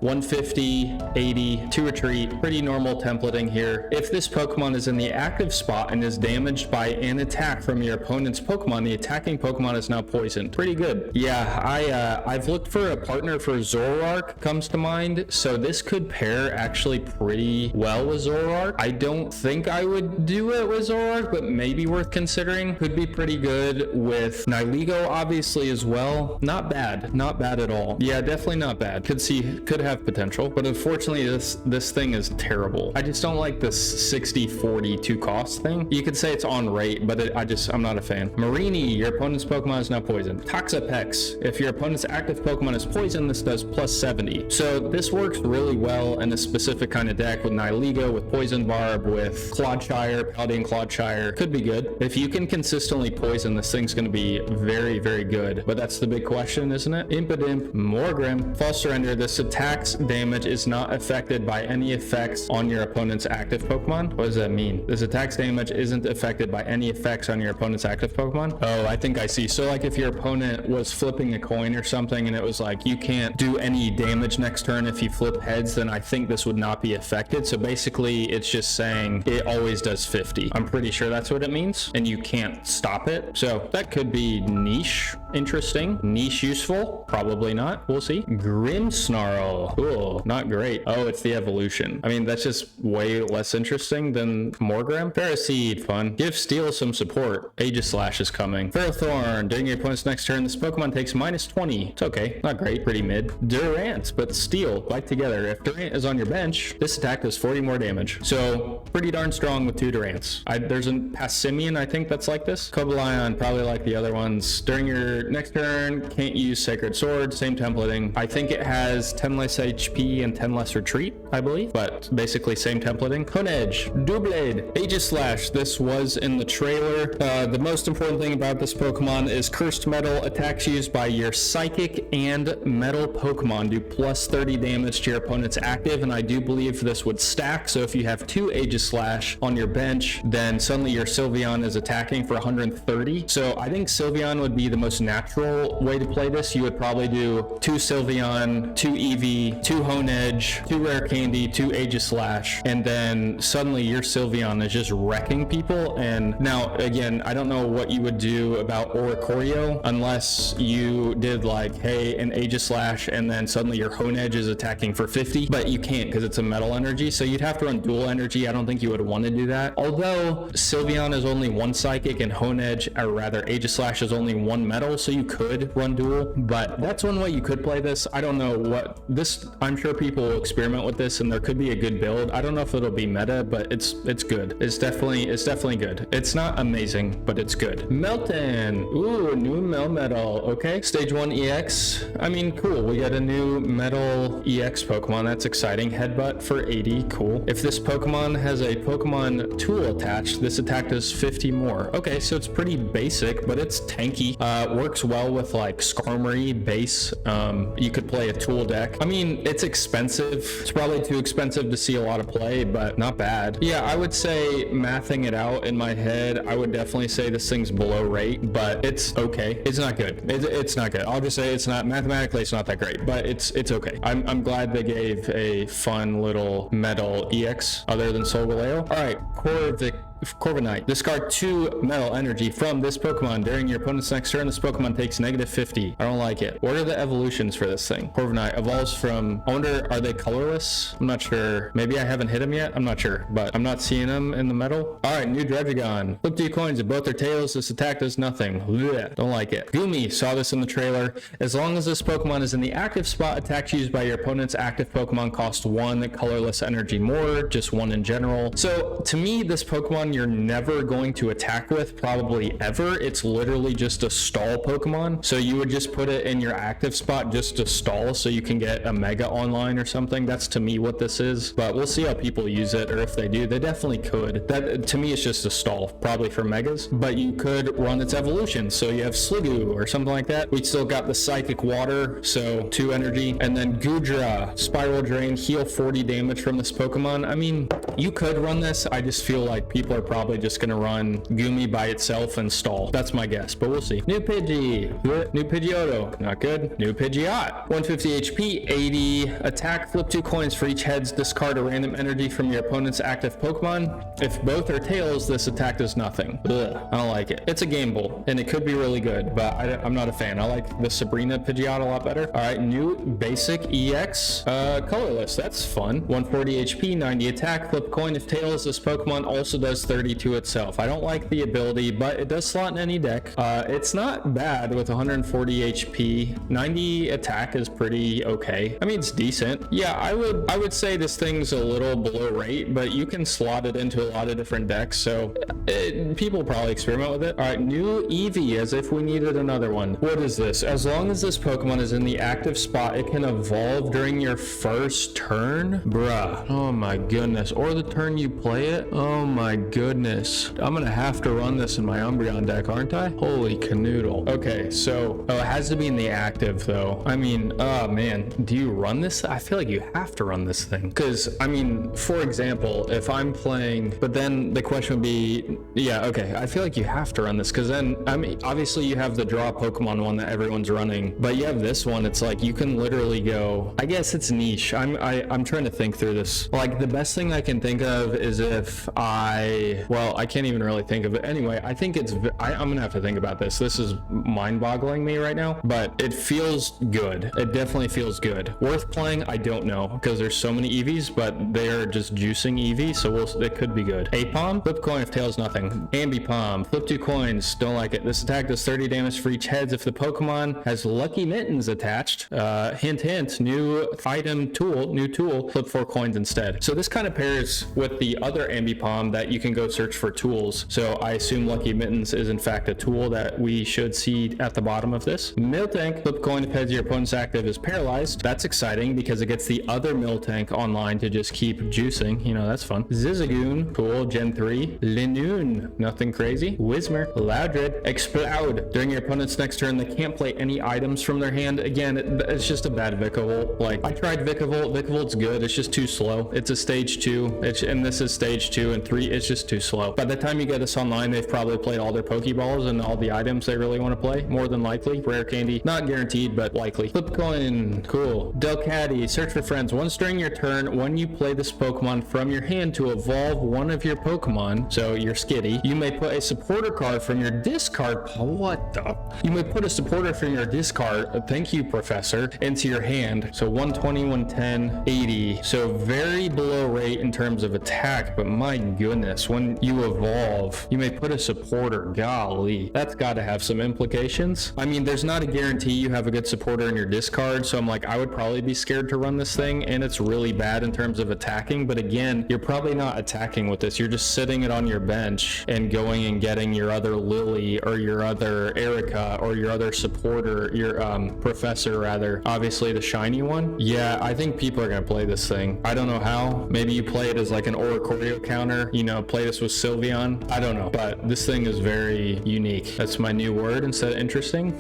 150, 80, 2 retreat. Pretty normal templating here. If this Pokemon is in the active spot and is damaged by an attack from your opponent's Pokemon, the attacking Pokemon is now poisoned. Pretty good. Yeah, I've looked for a partner for Zoroark, comes to mind. So this could pair actually pretty well with Zoroark. I don't think I would do it with Zoroark, but maybe worth considering. Could be pretty good with Nihilego, obviously, as well. Not bad at all. Yeah, definitely not bad. Could have potential, but unfortunately this thing is terrible. I just don't like this 60-40 2 cost thing. You could say it's on rate, but I'm not a fan. Marini, your opponent's Pokemon is now poisoned. Toxapex, if your opponent's active Pokemon is poisoned, this does plus 70. So this works really well in a specific kind of deck with Nihilego, with Poison Barb, with Clodshire, Paladin Clodshire. Could be good. If you can consistently poison, this thing's going to be very, very good. But that's the big question, isn't it? Impidimp, Morgrim, False Surrender. This attack's damage is not affected by any effects on your opponent's active Pokemon. What does that mean? This attack's damage isn't affected by any effects on your opponent's active Pokemon? Oh, I think I see. So like if your opponent was flipping a coin or something and it was like, you can't do any damage next turn if you flip heads, then I think this would not be affected. So basically it's just saying it always does 50. I'm pretty sure that's what it means, and you can't stop it. So that could be niche interesting. Niche useful? Probably not. We'll see. Grimmsnarl. Cool. Not great. Oh, it's the evolution. I mean, that's just way less interesting than Morgrim. Ferroseed, fun. Give Steel some support. Aegislash is coming. Ferrothorn. During your opponent's next turn, this Pokemon takes minus 20. It's okay. Not great. Pretty mid. Durant, but Steel. Bite together. If Durant is on your bench, this attack does 40 more damage. So pretty darn strong with 2 Durants. There's a Passimian, I think, that's like this. Cobalion, probably like the other ones. During your next turn, can't use Sacred Sword. Same templating. I think it has 10 less HP and 10 less retreat, I believe, but basically same templating. Honedge, Doublade, Aegislash. This was in the trailer. The most important thing about this Pokemon is Cursed Metal. Attacks used by your Psychic and Metal Pokemon do plus 30 damage to your opponent's active, and I do believe this would stack. So if you have 2 Aegislash on your bench, then suddenly your Sylveon is attacking for 130. So I think Sylveon would be the most natural way to play this. You would probably do 2 Sylveon, 2 Eevee, 2 Honedge, 2 Rare Candy, 2 Aegislash, and then suddenly your Sylveon is just wrecking people. And now, again, I don't know what you would do about Oricorio unless you did like, hey, an Aegislash, and then suddenly your Honedge is attacking for 50, but you can't because it's a metal energy, so you'd have to run dual energy. I don't think you would want to do that. Although Sylveon is only 1 Psychic and Honedge, or rather Aegislash, is only 1 metal, so you could run dual, but that's one way you could play this. I don't know what this, I'm sure people will experiment with this and there could be a good build. I don't know if it'll be meta, but it's good. It's definitely good. It's not amazing, but it's good. Melton. Ooh, new Melmetal. Okay. Stage 1 EX. I mean, cool. We got a new Metal EX Pokemon. That's exciting. Headbutt for 80. Cool. If this Pokemon has a Pokemon tool attached, this attack does 50 more. Okay, so it's pretty basic, but it's tanky. Works well with like Skarmory base. You could play a tool deck. I mean, it's expensive. It's probably too expensive to see a lot of play, but not bad. Yeah, I would say, mathing it out in my head, I would definitely say this thing's below rate, but it's okay. It's not good. It's not good. I'll just say it's not, mathematically it's not that great, but it's okay. I'm glad they gave a fun little Metal EX other than Solgaleo. All right, Corviknight. Discard 2 metal energy from this Pokemon during your opponent's next turn. This Pokemon takes -50. I don't like it. What are the evolutions for this thing? Corviknight evolves from, I wonder, are they colorless? I'm not sure. Maybe I haven't hit them yet. I'm not sure, but I'm not seeing them in the metal. All right, new Dredagon. Flip 2 coins. If both their tails, this attack does nothing. Blech, don't like it. Goomy, saw this in the trailer. As long as this Pokemon is in the active spot, attacks used by your opponent's active Pokemon cost 1 colorless energy more, just 1 in general. So to me, this Pokemon you're never going to attack with, probably ever. It's literally just a stall Pokemon. So you would just put it in your active spot just to stall so you can get a Mega online or something. That's to me what this is, but we'll see how people use it, or if they do. They definitely could. That to me is just a stall, probably for Megas, but you could run its evolution. So you have Sliggoo or something like that. We still got the Psychic Water, so 2 energy, and then Goodra, Spiral Drain, heal 40 damage from this Pokemon. I mean, you could run this. I just feel like people are probably just gonna run Goomy by itself and stall. That's my guess, but we'll see. New Pidgey, new Pidgeotto, not good. New Pidgeot, 150 HP, 80 attack. Flip 2 coins for each heads. Discard a random energy from your opponent's active Pokemon. If both are tails, this attack does nothing. Ugh, I don't like it. It's a gamble, and it could be really good, but I'm not a fan. I like the Sabrina Pidgeot a lot better. All right, new basic EX, colorless. That's fun. 140 HP, 90 attack. Flip coin. If tails, this Pokemon also does 30 to itself. I don't like the ability, but it does slot in any deck. It's not bad with 140 HP. 90 attack is pretty okay. I mean, it's decent. Yeah, I would say this thing's a little below rate, but you can slot it into a lot of different decks, so people probably experiment with it. All right, new Eevee, as if we needed another one. What is this? As long as this Pokemon is in the active spot, it can evolve during your first turn? Bruh. Oh my goodness. Or the turn you play it? Oh my goodness. I'm gonna have to run this in my Umbreon deck, aren't I? Holy canoodle. Okay, so, oh, it has to be in the active though. I mean, oh man, do you run this? I feel like you have to run this thing. Because, I mean, for example, if I'm playing, but then the question would be, yeah, okay, I feel like you have to run this, because then, I mean, obviously you have the draw Pokemon one that everyone's running, but you have this one, it's like, you can literally go, I guess it's niche. I'm trying to think through this. Like, the best thing I can think of is if well, I can't even really think of it. Anyway, I think I'm gonna have to think about this. This is mind-boggling me right now, but it feels good. It definitely feels good. Worth playing? I don't know, because there's so many Eevees, but they're just juicing Eevee, so it could be good. Apom, flip coin if tails nothing. Ambipom, flip 2 coins, don't like it. This attack does 30 damage for each heads if the Pokemon has Lucky Mittens attached. Hint, hint, new tool, flip 4 coins instead. So this kind of pairs with the other Ambipom that you can go search for tools. So I assume Lucky Mittens is in fact a tool that we should see at the bottom of this. Miltank, flip coin if heads your opponent's active is paralyzed. That's exciting because it gets the other Miltank online to just keep juicing. You know, that's fun. Zigzagoon, cool, Gen 3. Linoon, nothing crazy. Whismur, Loudred, Explode. During your opponent's next turn, they can't play any items from their hand. Again, it's just a bad Vikavolt. Like, I tried Vikavolt. Vikavolt's good. It's just too slow. It's a stage 2. And this is stage 2 and 3. It's just too slow. By the time you get this online, they've probably played all their Pokeballs and all the items they really want to play. More than likely. Rare candy. Not guaranteed, but likely. Flip coin. Cool. Delcatty. Search for friends. Once during your turn, when you play this Pokemon from your hand to evolve one of your Pokemon, so your Skitty, you may put a supporter card from your discard. What the? You may put a supporter from your discard, thank you, Professor, into your hand. So 120, 110, 80. So very below rate in terms of attack, but my goodness, when you evolve, you may put a supporter. Golly, that's got to have some implications. I mean, there's not a guarantee you have a good supporter in your discard, so I'm like, I would probably be scared to run this thing, and it's really bad in terms of attacking, but again, you're probably not attacking with this. You're just sitting it on your bench and going and getting your other Lily or your other Erica or your other supporter, your Professor rather, obviously the shiny one. Yeah, I think people are gonna play this thing. I don't know how. Maybe you play it as like an Oricorio counter, you know, play this with Sylveon. I don't know, but this thing is very unique. That's my new word instead of interesting.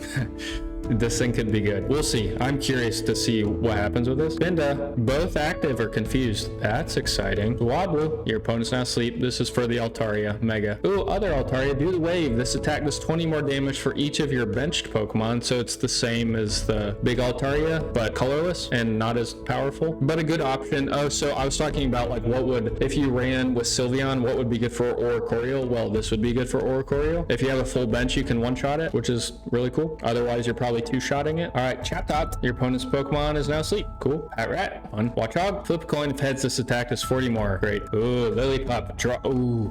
This thing could be good. We'll see. I'm curious to see what happens with this. Binda, both active or confused. That's exciting. Wablu, your opponent's now asleep. This is for the Altaria Mega. Ooh, other Altaria, do the wave. This attack does 20 more damage for each of your benched Pokemon, so it's the same as the big Altaria, but colorless and not as powerful, but a good option. Oh, so I was talking about like what would, if you ran with Sylveon, what would be good for Oricorio? Well, this would be good for Oricorio. If you have a full bench, you can one-shot it, which is really cool. Otherwise, you're probably two-shotting it. All right, Chatot, your opponent's Pokemon is now asleep. Cool. Pat Rat, fun. Watchog, flip a coin. If heads, this attack is 40 more. Great. Ooh, Lillipup, draw. Ooh.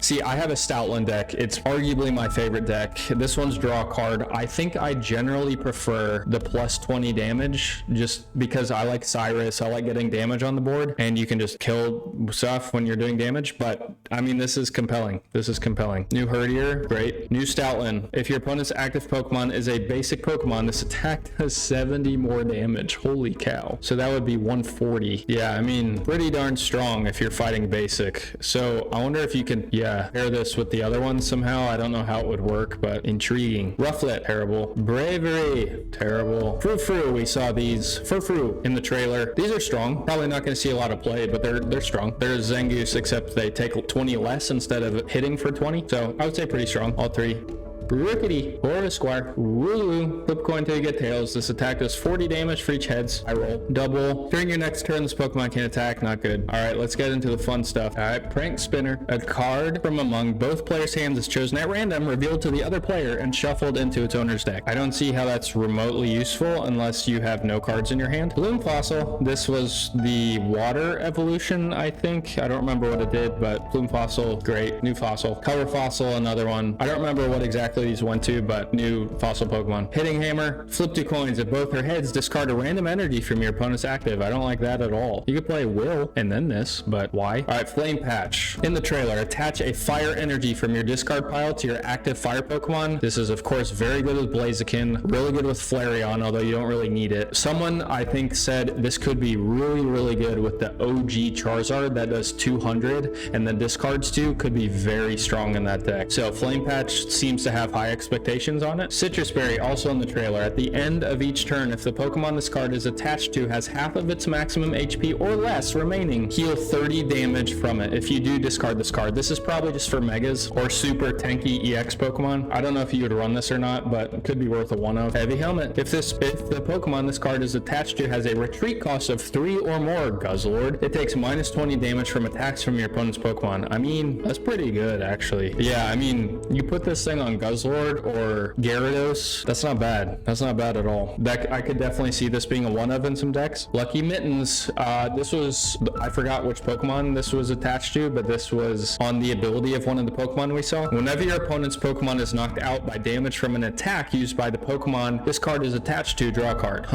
See, I have a Stoutland deck. It's arguably my favorite deck. This one's draw a card. I think I generally prefer the plus 20 damage just because I like Cyrus. I like getting damage on the board and you can just kill stuff when you're doing damage. But I mean, this is compelling. This is compelling. New Herdier, great. New Stoutland. If your opponent's active Pokemon is a basic Pokemon, this attack does 70 more damage. Holy cow. So that would be 140. Yeah, I mean, pretty darn strong if you're fighting basic. So I wonder if you can, pair this with the other one somehow. I don't know how it would work, but intriguing. Rufflet, terrible. Bravery, terrible. Frou-Frou, we saw these. Frou-Frou in the trailer. These are strong. Probably not going to see a lot of play, but they're strong. They're Zangoose, except they take 20 less instead of hitting for 20. So I would say pretty strong, all three. Rookity, or Esquire, Wooloo, flip coin till you get tails. This attack does 40 damage for each heads. I roll. Double. During your next turn, this Pokemon can attack. Not good. All right, let's get into the fun stuff. All right, Prank Spinner. A card from among both players' hands is chosen at random, revealed to the other player, and shuffled into its owner's deck. I don't see how that's remotely useful unless you have no cards in your hand. Bloom Fossil. This was the water evolution, I think. I don't remember what it did, but Bloom Fossil, great. New Fossil. Color Fossil, another one. I don't remember what exactly these went to, but new fossil Pokemon. Hitting Hammer, flip 2 coins. If both are heads, discard a random energy from your opponent's active. I don't like that at all. You could play Will and then this, but why? All right, Flame Patch. In the trailer, attach a fire energy from your discard pile to your active fire Pokemon. This is, of course, very good with Blaziken, really good with Flareon, although you don't really need it. Someone, I think, said this could be really, really good with the OG Charizard that does 200, and the discards too could be very strong in that deck. So Flame Patch seems to have high expectations on it. Citrus Berry, also in the trailer. At the end of each turn, if the Pokemon this card is attached to has half of its maximum HP or less remaining, heal 30 damage from it. If you do discard this card, this is probably just for Megas or super tanky EX Pokemon. I don't know if you would run this or not, but it could be worth a one-of. Heavy Helmet. If the Pokemon this card is attached to has a retreat cost of 3 or more, Guzzlord, it takes minus 20 damage from attacks from your opponent's Pokemon. I mean, that's pretty good, actually. Yeah, I mean, you put this thing on Guzzlord or Gyarados, that's not bad. That's not bad at all. That I could definitely see this being a one-of in some decks. Lucky Mittens. This was, I forgot which Pokemon this was attached to, but this was on the ability of one of the Pokemon we saw. Whenever your opponent's Pokemon is knocked out by damage from an attack used by the Pokemon this card is attached to, draw a card.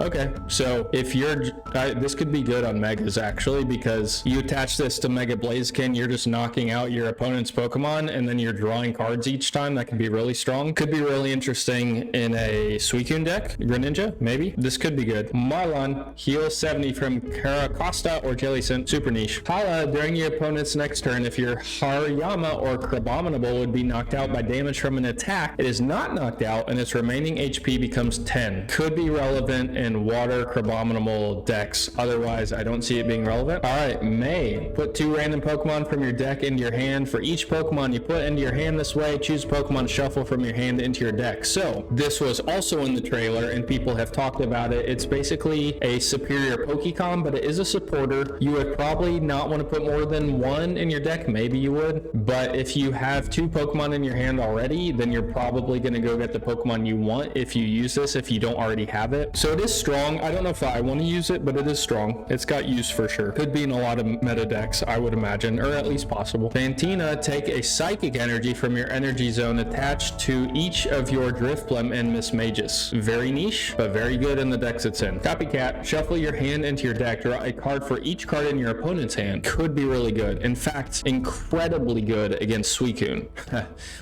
Okay, so if you're, this could be good on Megas actually, because you attach this to Mega Blaziken, you're just knocking out your opponent's Pokemon, and then you're drawing cards each time. That can be really strong. Could be really interesting in a Suicune deck. Greninja, maybe. This could be good. Marlon, heal 70 from Caracosta or Jellicent. Super niche. Hala, during your opponent's next turn, if your Hariyama or Crabominable would be knocked out by damage from an attack, it is not knocked out, and its remaining HP becomes 10. Could be relevant in water Crabominable decks. Otherwise, I don't see it being relevant. All right, May. Put 2 random Pokemon from your deck into your hand. For each Pokemon you put into your hand this way, choose Pokemon shuffle from your hand into your deck. So this was also in the trailer and people have talked about it. It's basically a superior Pokecom, but it is a supporter. You would probably not want to put more than 1 in your deck. Maybe you would, but if you have 2 Pokemon in your hand already, then you're probably going to go get the Pokemon you want if you use this, if you don't already have it. So it is strong. I don't know if I want to use it, but it is strong. It's got use for sure. Could be in a lot of meta decks, I would imagine, or at least possible. Fantina, take a Psychic Energy from your energy zone attached to each of your Drifblim and Miss Magus. Very niche, but very good in the decks it's in. Copycat, shuffle your hand into your deck. Draw a card for each card in your opponent's hand. Could be really good. In fact, incredibly good against Suicune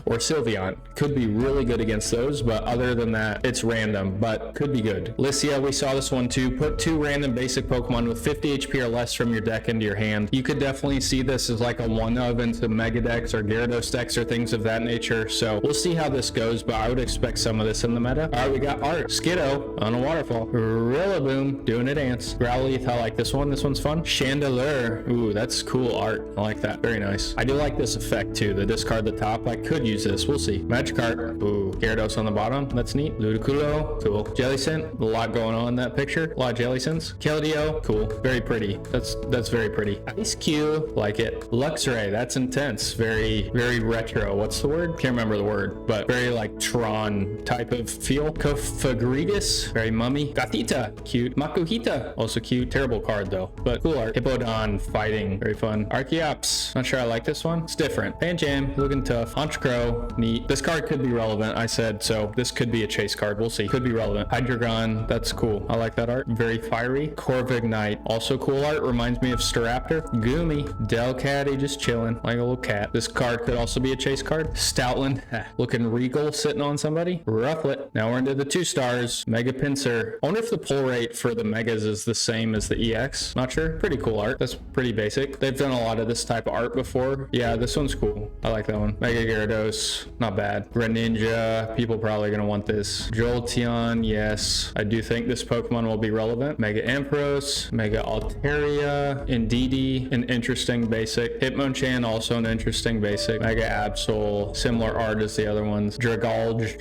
or Sylveon. Could be really good against those, but other than that, it's random, but could be good. Lycia, we saw this one too. Put 2 random basic Pokemon with 50 HP or less from your deck into your hand. You could definitely see this as like a one-of into Mega decks or Gyarados decks or things of that nature. So We'll see how this goes, but I would expect some of this in the meta. All right, we got art. Skiddo on a waterfall. Rillaboom doing a dance. Growlithe, I like this one. This one's fun. Chandelure. Ooh, that's cool art. I like that. Very nice. I do like this effect too. The discard the top. I could use this. We'll see. Magikarp. Ooh, Gyarados on the bottom. That's neat. Ludicolo. Cool. Jellicent. A lot going on in that picture. A lot of Jellicents. Keldeo. Cool. Very pretty. That's very pretty. Ice Cube. Like it. Luxray. That's intense. Very retro. What's the word? Can't remember the word, but very like Tron type of feel. Kofagrigus. Very mummy. Gothita. Cute. Makuhita. Also cute. Terrible card though, but cool art. Hippowdon fighting. Very fun. Archeops. Not sure I like this one. It's different. Panjam. Looking tough. Honchkrow. Neat. This card could be relevant. I said so. This could be a chase card. We'll see. Could be relevant. Hydreigon. That's cool. I like that art. Very fiery. Corviknight. Also cool art. Reminds me of Staraptor. Goomy. Delcatty just chilling like a little cat. This card could also be a chase card. Stoutland. Looking regal sitting on somebody. Rufflet. Now we're into the 2 stars. Mega Pinsir. I wonder if the pull rate for the megas is the same as the EX. Not sure. Pretty cool art. That's pretty basic. They've done a lot of this type of art before. Yeah, this one's cool. I like that one. Mega Gyarados. Not bad. Greninja. People probably gonna want this. Jolteon. Yes. I do think this Pokemon will be relevant. Mega Ampharos. Mega Altaria. Indeedee. An interesting basic. Hitmonchan. Also an interesting basic. Mega Absol. Similar art as the other ones. Dragalge.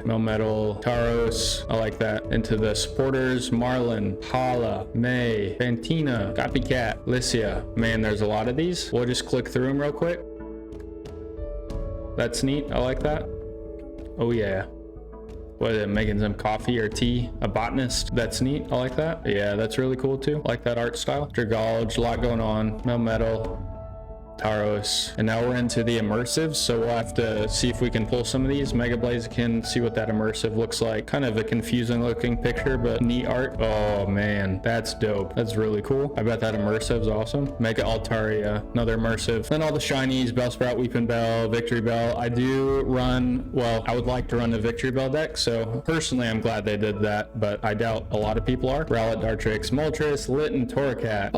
Melmetal. Taros. I like that. Into the supporters. Marlin. Hala. May. Fantina. Copycat. Lycia. Man, there's a lot of these. We'll just click through them real quick. That's neat. I like that. Oh yeah. What is it, making some coffee or tea? A botanist. That's neat. I like that. Yeah, that's really cool too. I like that art style. Dragalge, a lot going on. Melmetal. Taros. And now we're into the immersives, so we'll have to see if we can pull some of these. Mega Blaziken, see what that immersive looks like. Kind of a confusing looking picture, but neat art. Oh man, that's dope. That's really cool. I bet that immersive's awesome. Mega Altaria, another immersive. Then all the shinies, Bellsprout, Weeping Bell, Victory Bell. I do run, well, I would like to run the Victory Bell deck, so personally I'm glad they did that, but I doubt a lot of people are. Rowlet, Dartrix, Moltres, Litten, Torracat,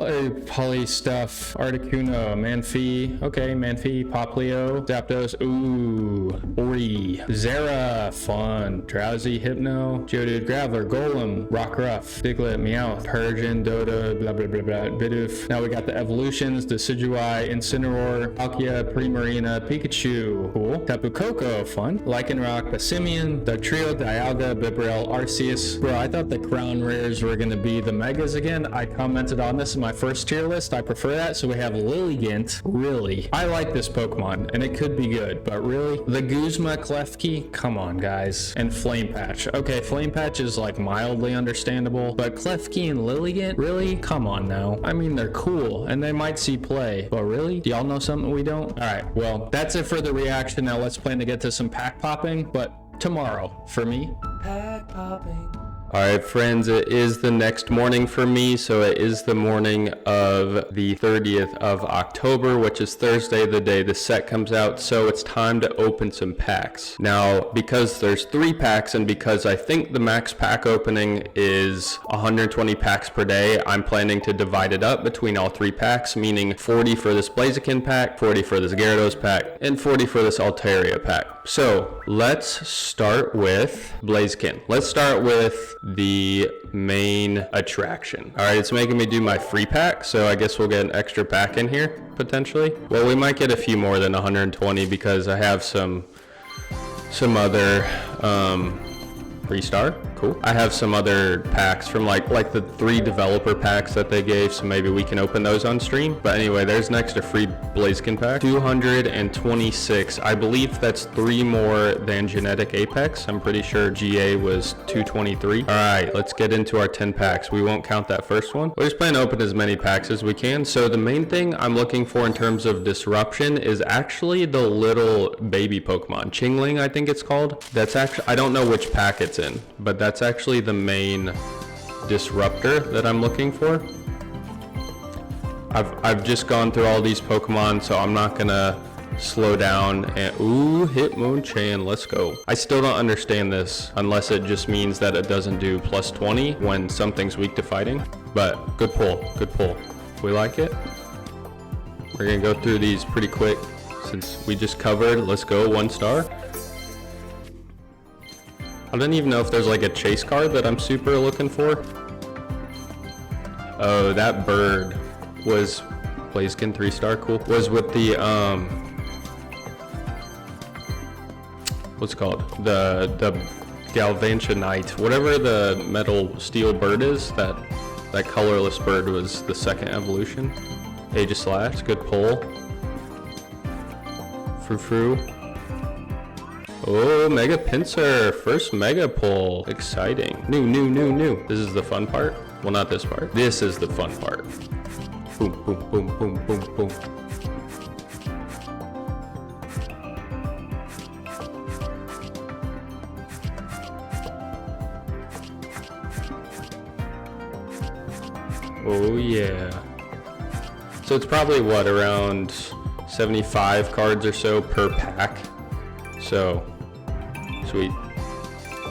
Polystuff, Articuno, Manphy. Okay, Manphy, Poplio, Zapdos, ooh, Ori, Zera, fun, Drowsy, Hypno, Geodude, Graveler, Golem, Rockruff, Diglett, Meowth, Persian, Dota, blah, blah, blah, blah, Bidoof. Now we got the evolutions, Decidueye, Incineroar, Palkia, Primarina, Pikachu, cool, Tapu Koko, fun, Lycanroc, Passimian, Dugtrio, Dialga, Bibarel, Arceus. Bro, I thought the crown rares were going to be the megas again. I commented on this in my first tier list. I prefer that. So we have Lilligant. Really, I like this Pokemon and it could be good, but really, the Guzma, Klefki, come on guys. And Flame Patch. Okay, Flame Patch is like mildly understandable, but Klefki and Lilligant, really? Come on now. I mean, they're cool and they might see play, but really? Do y'all know something we don't? All right, well, that's it for the reaction. Now let's plan to get to some pack popping, but tomorrow for me. Pack popping. All right, friends, it is the next morning for me. So it is the morning of the 30th of October, which is Thursday, the day the set comes out. So it's time to open some packs. Now, because there's 3 packs and because I think the max pack opening is 120 packs per day, I'm planning to divide it up between all 3 packs, meaning 40 for this Blaziken pack, 40 for this Gyarados pack, and 40 for this Altaria pack. So let's start with Blaziken. Let's start with the main attraction. All right, it's making me do my free pack, so I guess we'll get an extra pack in here potentially. Well, we might get a few more than 120 because I have some other free star. Cool. I have some other packs from like the 3 developer packs that they gave, so maybe we can open those on stream. But anyway, there's an extra free Blaziken pack. 226. I believe that's 3 more than Genetic Apex. I'm pretty sure GA was 223. All right, let's get into our 10 packs. We won't count that first one. We just plan to open as many packs as we can. So the main thing I'm looking for in terms of disruption is actually the little baby Pokemon. Chingling, I think it's called. That's actually, I don't know which pack it's in, but that's actually the main disruptor that I'm looking for. I've just gone through all these Pokemon, so I'm not gonna slow down. And ooh, Hitmonchan, let's go. I still don't understand this unless it just means that it doesn't do plus 20 when something's weak to fighting. But good pull, good pull. We like it. We're gonna go through these pretty quick since we just covered. Let's go, 1 star. I don't even know if there's like a chase card that I'm super looking for. Oh, that bird was Blaziken 3-star, cool. Was with the what's it called? The Galvantionite, whatever the metal steel bird is, that colorless bird was the second evolution. Aegislash, good pull. Frou. Oh, Mega Pinsir, first Mega pull, exciting. New. This is the fun part. Well, not this part. This is the fun part. Boom. Oh yeah. So it's probably what, around 75 cards or so per pack. So sweet.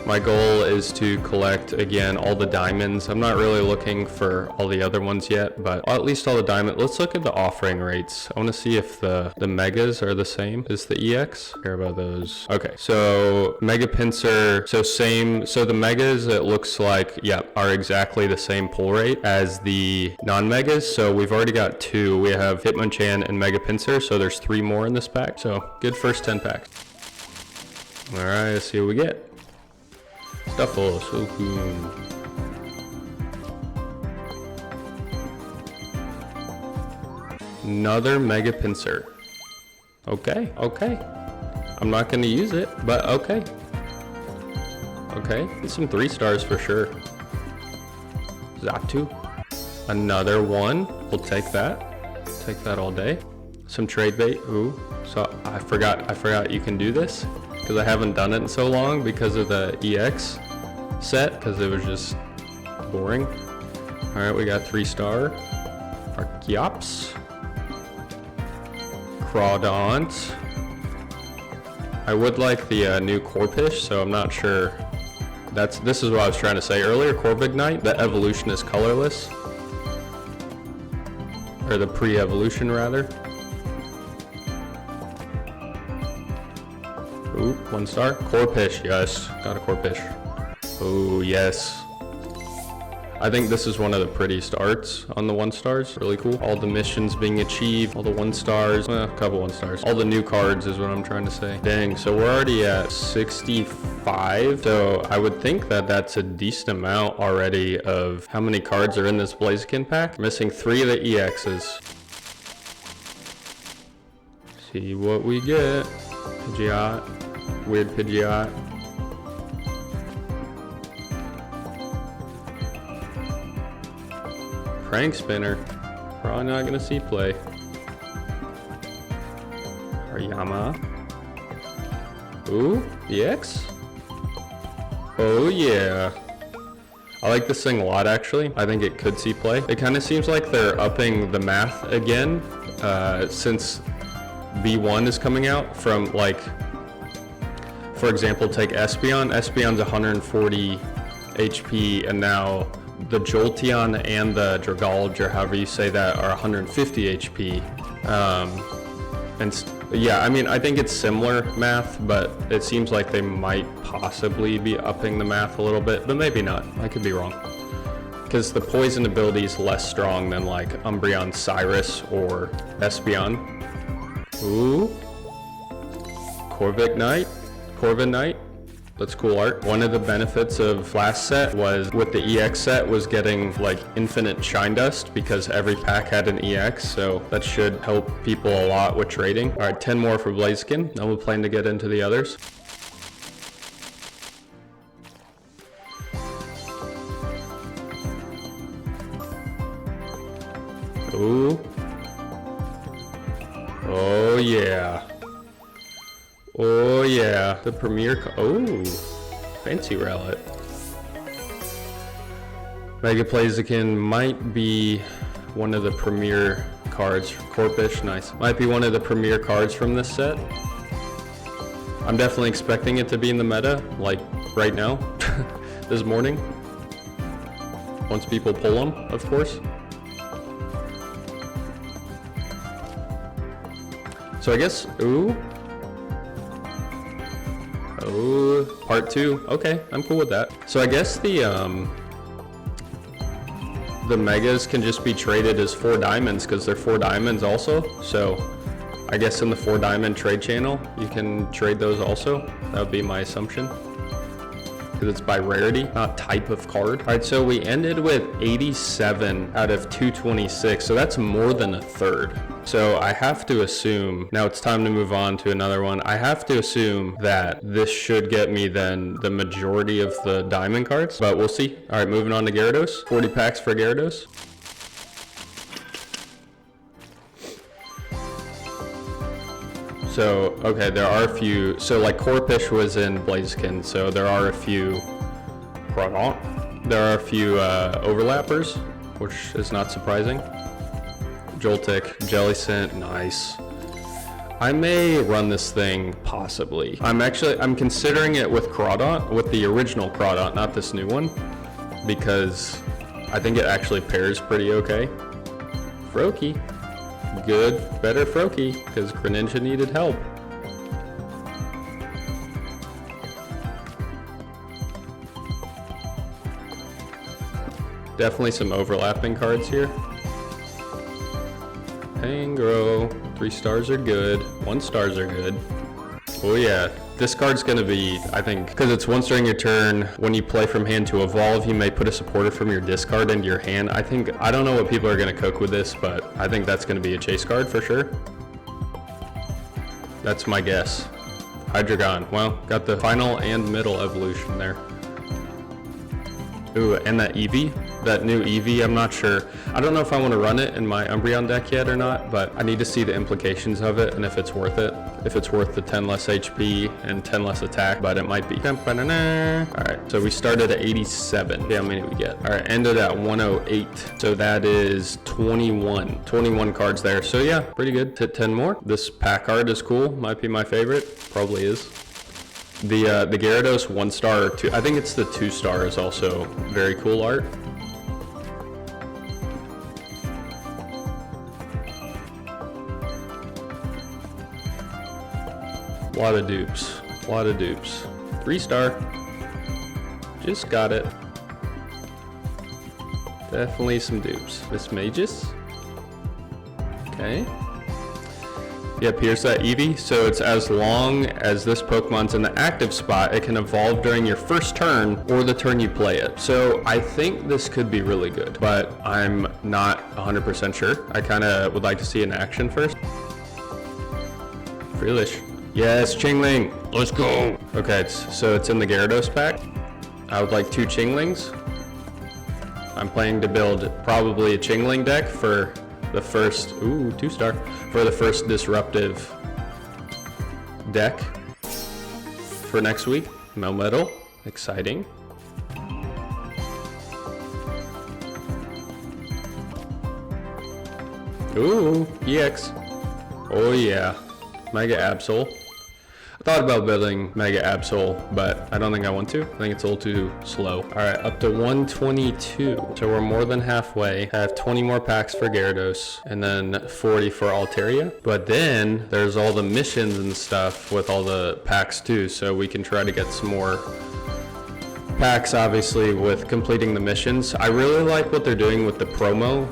My goal is to collect, again, all the diamonds. I'm not really looking for all the other ones yet, but at least all the diamonds. Let's look at the offering rates. I want to see if the megas are the same as the EX. Care about those. Okay, so Mega Pinsir, so same. So the megas, it looks like, yeah, are exactly the same pull rate as the non-megas. So we've already got 2. We have Hitmonchan and Mega Pinsir, so there's 3 more in this pack. So good first 10 packs. All right, let's see what we get. Stuffle, so cool. Another Mega Pinsir. Okay. I'm not gonna use it, but okay. Okay, get some 3 stars for sure. Zatu. Another one. We'll take that. Take that all day. Some trade bait. Ooh. So I forgot you can do this, because I haven't done it in so long because of the EX set, because it was just boring. All right, we got 3-star. Archeops. Crawdaunt. I would like the new Corphish, so I'm not sure. This is what I was trying to say earlier. Corviknight, the evolution is colorless. Or the pre-evolution, rather. Ooh, 1-star. Corphish, yes. Got a Corphish. Oh, yes. I think this is one of the pretty starts on the 1-stars. Really cool. All the missions being achieved, all the 1-stars, a couple 1-stars. All the new cards is what I'm trying to say. Dang, so we're already at 65. So I would think that that's a decent amount already of how many cards are in this Blaziken pack. Missing 3 of the EXs. See what we get. Pidgeot. Weird Pidgeot. Prank Spinner. Probably not gonna see play. Hariyama. Ooh, EX? Oh yeah. I like this thing a lot, actually. I think it could see play. It kind of seems like they're upping the math again, since V1 is coming out from, like, for example, take Espeon. Espeon's 140 HP, and now the Jolteon and the Dragalge, or however you say that, are 150 HP. Yeah, I mean, I think it's similar math, but it seems like they might possibly be upping the math a little bit, but maybe not. I could be wrong. Because the poison ability is less strong than like Umbreon Cyrus or Espeon. Ooh. Corviknight. That's cool art. One of the benefits of last set was, with the EX set, was getting like infinite shine dust, because every pack had an EX, so that should help people a lot with trading. All right, 10 more for Blaziken. Now we'll plan to get into the others. Ooh. Oh yeah. Oh yeah, the premier. Oh, fancy relic. Mega Blaziken might be one of the premier cards. Corphish, nice. Might be one of the premier cards from this set. I'm definitely expecting it to be in the meta, like right now, this morning. Once people pull them, of course. So I guess, ooh. Oh, part 2. Okay, I'm cool with that. So I guess the megas can just be traded as 4 diamonds because they're 4 diamonds also. So I guess in the 4 diamond trade channel, you can trade those also. That would be my assumption. Because it's by rarity, not type of card. All right, so we ended with 87 out of 226. So that's more than a third. So I have to assume, now it's time to move on to another one. I have to assume that this should get me then the majority of the diamond cards, but we'll see. All right, moving on to Gyarados. 40 packs for Gyarados. So, okay, there are a few, so like Corpish was in Blaziken, so there are a few, overlappers, which is not surprising. Joltik, Jellicent, nice. I may run this thing, possibly. I'm considering it with Crawdont, with the original Crawdont, not this new one, because I think it actually pairs pretty okay. Froakie. Good, better Froakie, because Greninja needed help. Definitely some overlapping cards here. Pangro, 3 stars are good, 1 stars are good. Oh yeah, this card's gonna be, I think, because it's once during your turn, when you play from hand to evolve, you may put a supporter from your discard into your hand. I don't know what people are gonna cook with this, but I think that's gonna be a chase card for sure. That's my guess. Hydreigon, well, got the final and middle evolution there. Ooh, and that Eevee, that new Eevee, I'm not sure. I don't know if I want to run it in my Umbreon deck yet or not, but I need to see the implications of it and if it's worth it. If it's worth the 10 less HP and 10 less attack, but it might be. Alright, so we started at 87. Okay, how many did we get? Alright, ended at 108. So that is 21 cards there. So yeah, pretty good. Hit 10 more. This pack art is cool. Might be my favorite. Probably is. The Gyarados 1 star or 2, I think it's the 2 star is also very cool art. A lot of dupes, 3 star, just got it. Definitely some dupes. Miss Magus, okay. Yep, here's that Eevee. So it's as long as this Pokemon's in the active spot, it can evolve during your first turn or the turn you play it. So I think this could be really good, but I'm not 100% sure. I kind of would like to see an action first. Freelish. Yes, Chingling. Let's go. Okay, so it's in the Gyarados pack. I would like 2 Chinglings. I'm planning to build probably a Chingling deck for the first, 2 star, for the first disruptive deck for next week. Melmetal, exciting. Ooh, EX. Oh yeah, Mega Absol. I thought about building Mega Absol, but I don't think I want to. I think it's a little too slow. All right, up to 122. So we're more than halfway. I have 20 more packs for Gyarados and then 40 for Altaria. But then there's all the missions and stuff with all the packs too. So we can try to get some more packs, obviously, with completing the missions. I really like what they're doing with the promo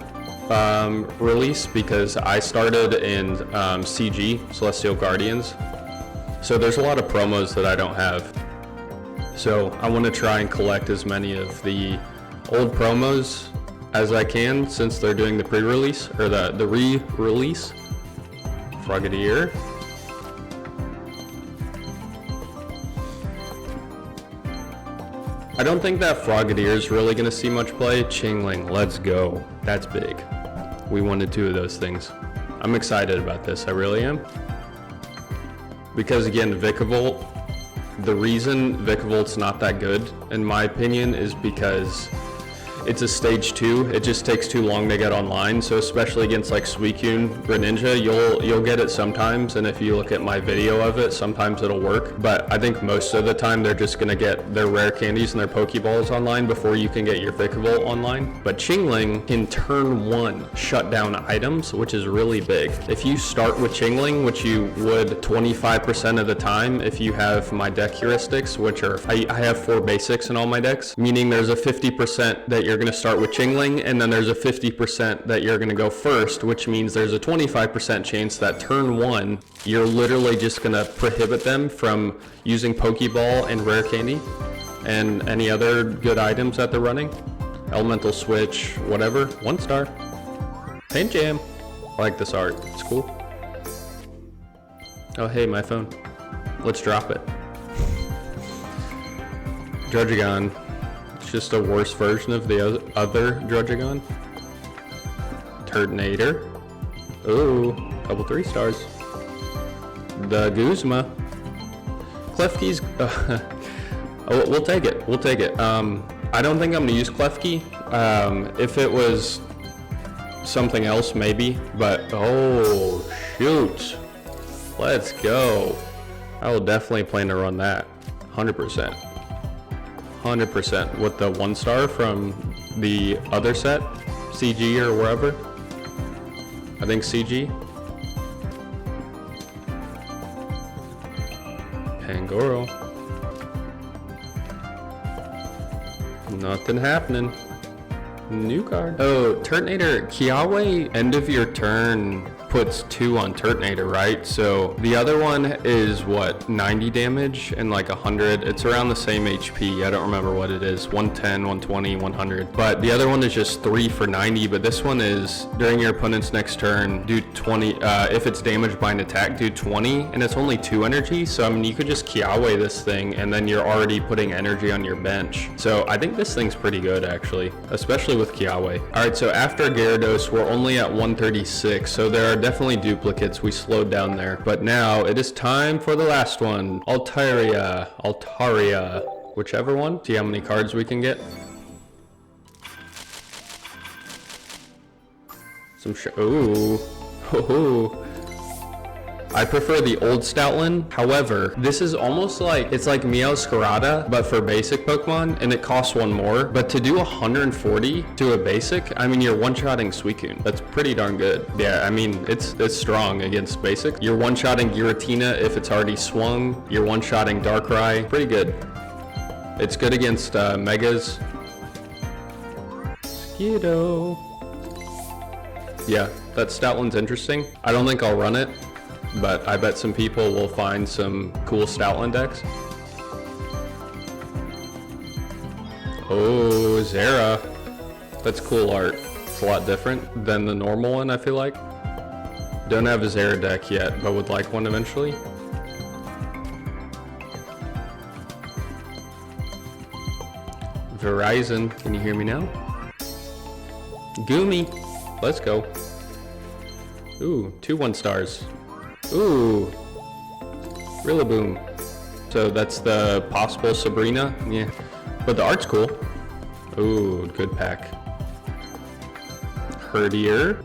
release because I started in CG, Celestial Guardians. So there's a lot of promos that I don't have. So I want to try and collect as many of the old promos as I can since they're doing the pre-release or the re-release. Frogadier. I don't think that Frogadier is really going to see much play. Chingling, let's go. That's big. We wanted 2 of those things. I'm excited about this, I really am. Because again, Vikavolt, the reason Vikavolt's not that good, in my opinion, is because it's a stage 2. It just takes too long to get online. So especially against like Suicune, Greninja, you'll get it sometimes. And if you look at my video of it, sometimes it'll work. But I think most of the time they're just gonna get their rare candies and their Pokeballs online before you can get your Vikavolt online. But Chingling can turn 1 shut down items, which is really big. If you start with Chingling, which you would 25% of the time if you have my deck heuristics, which are, I have 4 basics in all my decks, meaning there's a 50% that you're gonna start with Chingling, and then there's a 50% that you're gonna go first, which means there's a 25% chance that turn 1, you're literally just gonna prohibit them from using Pokeball and rare candy and any other good items that they're running. Elemental switch, whatever. 1 star. Paint Jam. I like this art. It's cool. Oh, hey, my phone. Let's drop it. Druddigon. It's just a worse version of the other Druddigon. Turtonator. Ooh, couple 3 stars. The Guzma. Klefki's. Oh, we'll take it. We'll take it. I don't think I'm gonna use Klefki. If it was something else, maybe. But oh shoot, let's go. I will definitely plan to run that. 100%. 100% with the 1 star from the other set, CG or wherever. I think CG. Pangoro. Nothing happening. New card. Oh, Turtonator, Kiawe, end of your turn puts 2 on Turtonator, right? So the other one is what, 90 damage and like 100. It's around the same HP. I don't remember what it is. 110, 120, 100. But the other one is just 3 for 90. But this one is during your opponent's next turn, do 20. If it's damaged by an attack, do 20. And it's only 2 energy. So I mean, you could just Kiawe this thing and then you're already putting energy on your bench. So I think this thing's pretty good actually, especially with Kiawe. All right, so after Gyarados, we're only at 136. So there are definitely duplicates. We slowed down there, but now it is time for the last one. Altaria, whichever one. See how many cards we can get. Some ooh. I prefer the old Stoutland. However, this is almost like, it's like Meowscarada, but for basic Pokemon, and it costs 1 more. But to do 140 to a basic, I mean, you're one-shotting Suicune. That's pretty darn good. Yeah, I mean, it's strong against basic. You're one-shotting Giratina if it's already swung. You're one-shotting Darkrai. Pretty good. It's good against Megas. Skiddo. Yeah, that Stoutland's interesting. I don't think I'll run it, but I bet some people will find some cool Stoutland decks. Oh, Zera. That's cool art. It's a lot different than the normal one, I feel like. Don't have a Zera deck yet, but would like one eventually. Verizon, can you hear me now? Goomy, let's go. Ooh, 2 1 stars. Ooh, Rillaboom. So that's the possible Sabrina, yeah. But the art's cool. Ooh, good pack. Herdier,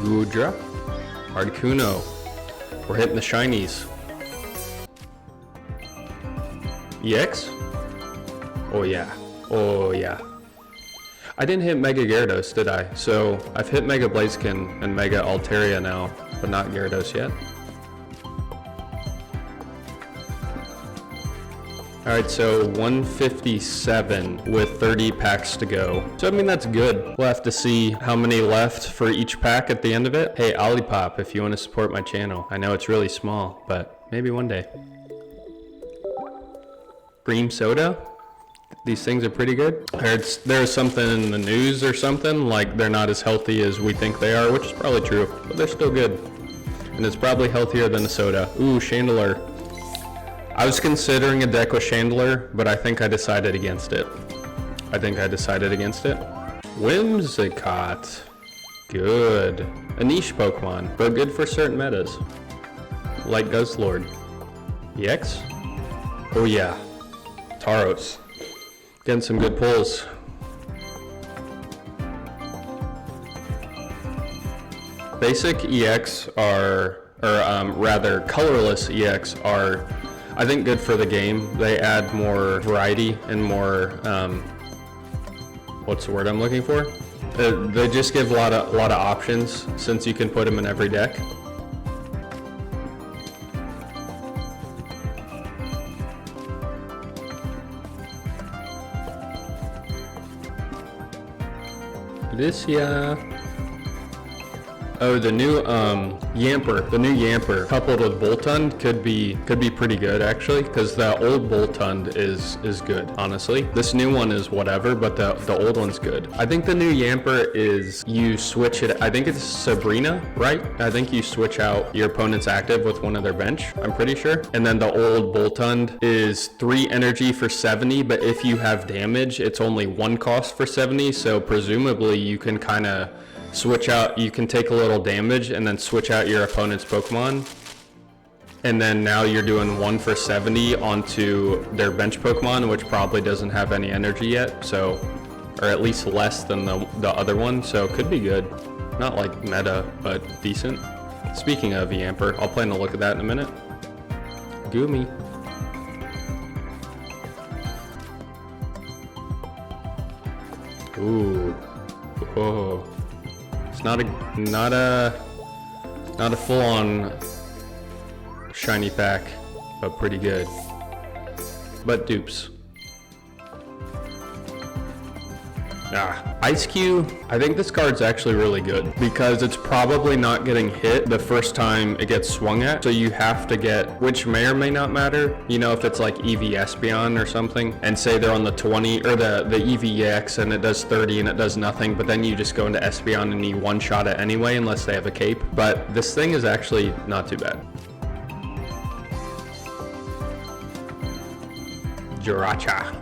Gudra, Articuno. We're hitting the shinies. EX? Oh yeah, oh yeah. I didn't hit Mega Gyarados, did I? So I've hit Mega Blaziken and Mega Altaria now, but not Gyarados yet. All right, so 157 with 30 packs to go. So I mean, that's good. We'll have to see how many left for each pack at the end of it. Hey, Olipop, if you want to support my channel. I know it's really small, but maybe one day. Cream soda? These things are pretty good. I heard there's something in the news or something, like they're not as healthy as we think they are, which is probably true, but they're still good. And it's probably healthier than a soda. Ooh, Chandelure. I was considering a deck with Chandelure, but I think I decided against it. Whimsicott. Good. A niche Pokemon, but good for certain metas. Like Guzzlord. EX? Oh yeah. Tauros. Getting some good pulls. Basic EX are, or rather colorless EX are, I think, good for the game. They add more variety and more, what's the word I'm looking for? They just give a lot of options since you can put them in every deck. Oh, the new Yamper coupled with Boltund could be pretty good actually, because the old Boltund is good, honestly. This new one is whatever, but the old one's good. I think the new Yamper is you switch it. I think it's Sabrina, right? I think you switch out your opponent's active with one of their bench, I'm pretty sure. And then the old Boltund is 3 energy for 70, but if you have damage, it's only 1 cost for 70, so presumably you can kind of switch out, you can take a little damage and then switch out your opponent's Pokemon. And then now you're doing 1 for 70 onto their bench Pokemon, which probably doesn't have any energy yet, so, or at least less than the other one, so it could be good. Not like meta, but decent. Speaking of Yamper, I'll plan to look at that in a minute. Goomy. Ooh. Whoa. It's not a full-on shiny pack, but pretty good. But dupes. Ice Cube, I think this card's actually really good because it's probably not getting hit the first time it gets swung at. So you have to get, which may or may not matter, you know, if it's like EV Espeon or something, and say they're on the 20 or the EVX and it does 30 and it does nothing, but then you just go into Espeon and you one-shot it anyway unless they have a cape. But this thing is actually not too bad. Sriracha.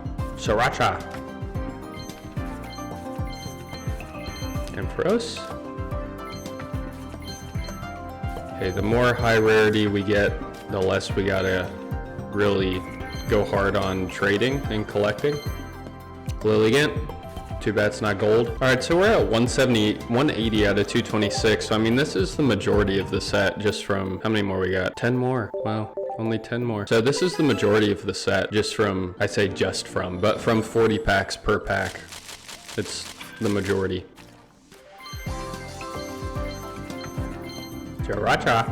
Ampharos. Okay, the more high rarity we get, the less we gotta really go hard on trading and collecting. Lilligant, too bad it's not gold. Alright, so we're at 180 out of 226. So I mean, this is the majority of the set just from, how many more we got? 10 more, wow. Only 10 more. So this is the majority of the set just from, I say just from, but from 40 packs per pack. It's the majority. Jirachi.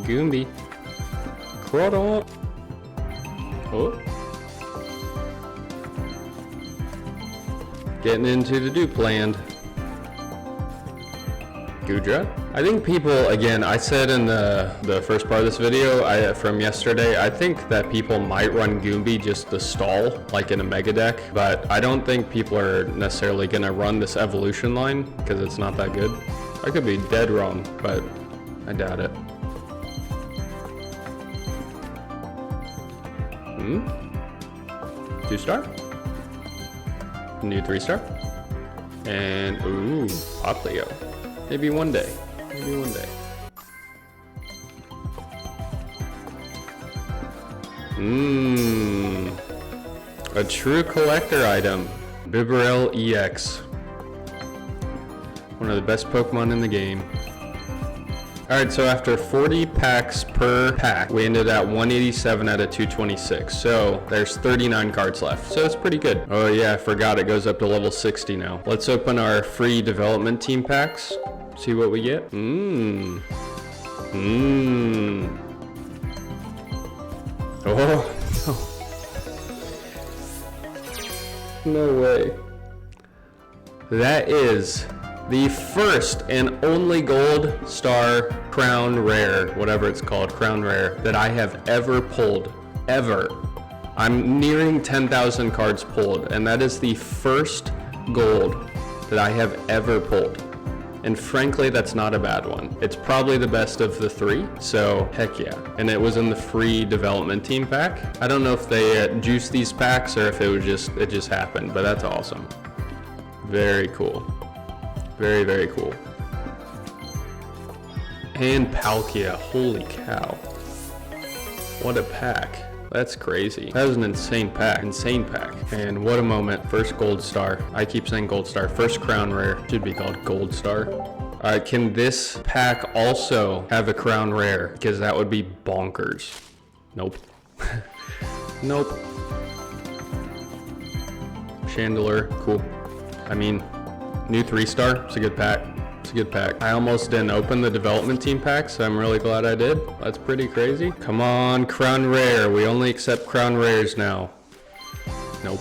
Goombi. Crottle. Oh. Getting into the dupe land. Gudra. I think people, again, I said in the first part of this video from yesterday, I think that people might run Goombi just to stall, like in a mega deck, but I don't think people are necessarily going to run this evolution line because it's not that good. I could be dead wrong, but I doubt it. 2-star? New 3-star? And, ooh, Altaria. Maybe one day. Maybe one day. A true collector item. Bibarel EX. One of the best Pokemon in the game. Alright, so after 40 packs per pack, we ended at 187 out of 226. So there's 39 cards left. So it's pretty good. Oh yeah, I forgot it goes up to level 60 now. Let's open our free development team packs. See what we get. Oh, no way. That is the first and only gold star crown rare, whatever it's called, crown rare, that I have ever pulled, ever. I'm nearing 10,000 cards pulled, and that is the first gold that I have ever pulled. And frankly, that's not a bad one. It's probably the best of the 3, so heck yeah. And it was in the free development team pack. I don't know if they juiced these packs or if it just happened, but that's awesome. Very cool. Very, very cool. And Palkia, holy cow. What a pack. That's crazy. That was an insane pack. Insane pack. And what a moment. First gold star. I keep saying gold star. First crown rare. Should be called gold star. Alright, can this pack also have a crown rare? Because that would be bonkers. Nope. Nope. Chandelier, cool. I mean, new 3-star, it's a good pack. It's a good pack. I almost didn't open the development team pack, so I'm really glad I did. That's pretty crazy. Come on, crown rare. We only accept crown rares now. Nope.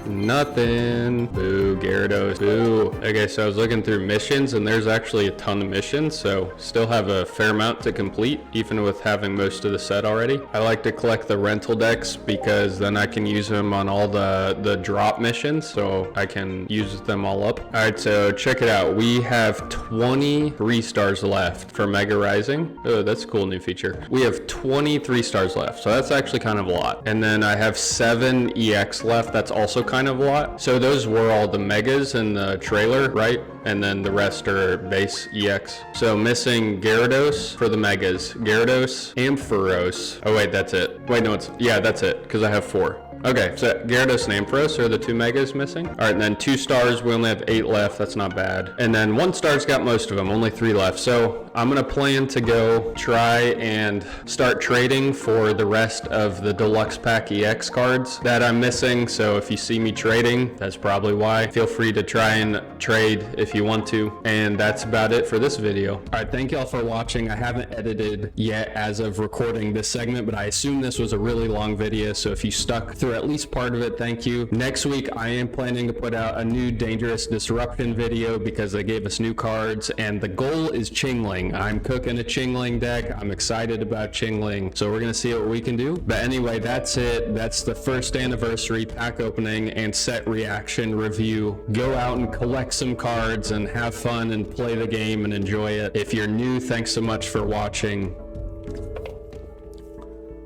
Nothing. Boo, Gyarados. Boo. Okay, so I was looking through missions, and there's actually a ton of missions, so still have a fair amount to complete, even with having most of the set already. I like to collect the rental decks because then I can use them on all the drop missions, so I can use them all up. All right, so check it out. We have 23 stars left for Mega Rising. Oh, that's a cool new feature. We have 23 stars left, so that's actually kind of a lot. And then I have 7 EX left. That's also kind of a lot. So those were all the megas in the trailer, right? And then the rest are base EX. So missing Gyarados for the megas. Gyarados, Ampharos. Oh wait, that's it. Wait, no, yeah, that's it, because I have 4. Okay, so Gyarados and Ampharos are the 2 megas missing. All right, and then 2 stars, we only have 8 left. That's not bad. And then 1 star's got most of them, only 3 left. So I'm gonna plan to go try and start trading for the rest of the Deluxe Pack EX cards that I'm missing. So if you see me trading, that's probably why. Feel free to try and trade if you want to. And that's about it for this video. All right, thank y'all for watching. I haven't edited yet as of recording this segment, but I assume this was a really long video. So if you stuck through at least part of it, thank you. Next week, I am planning to put out a new Dangerous Disruption video because they gave us new cards, and the goal is Chingling. I'm cooking a Chingling deck. I'm excited about Chingling, so we're gonna see what we can do. But anyway, that's it. That's the first anniversary pack opening and set reaction review. Go out and collect some cards and have fun and play the game and enjoy it. If you're new, thanks so much for watching.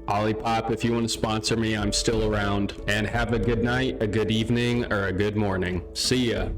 Olipop, if you want to sponsor me, I'm still around. And have a good night, a good evening, or a good morning. See ya.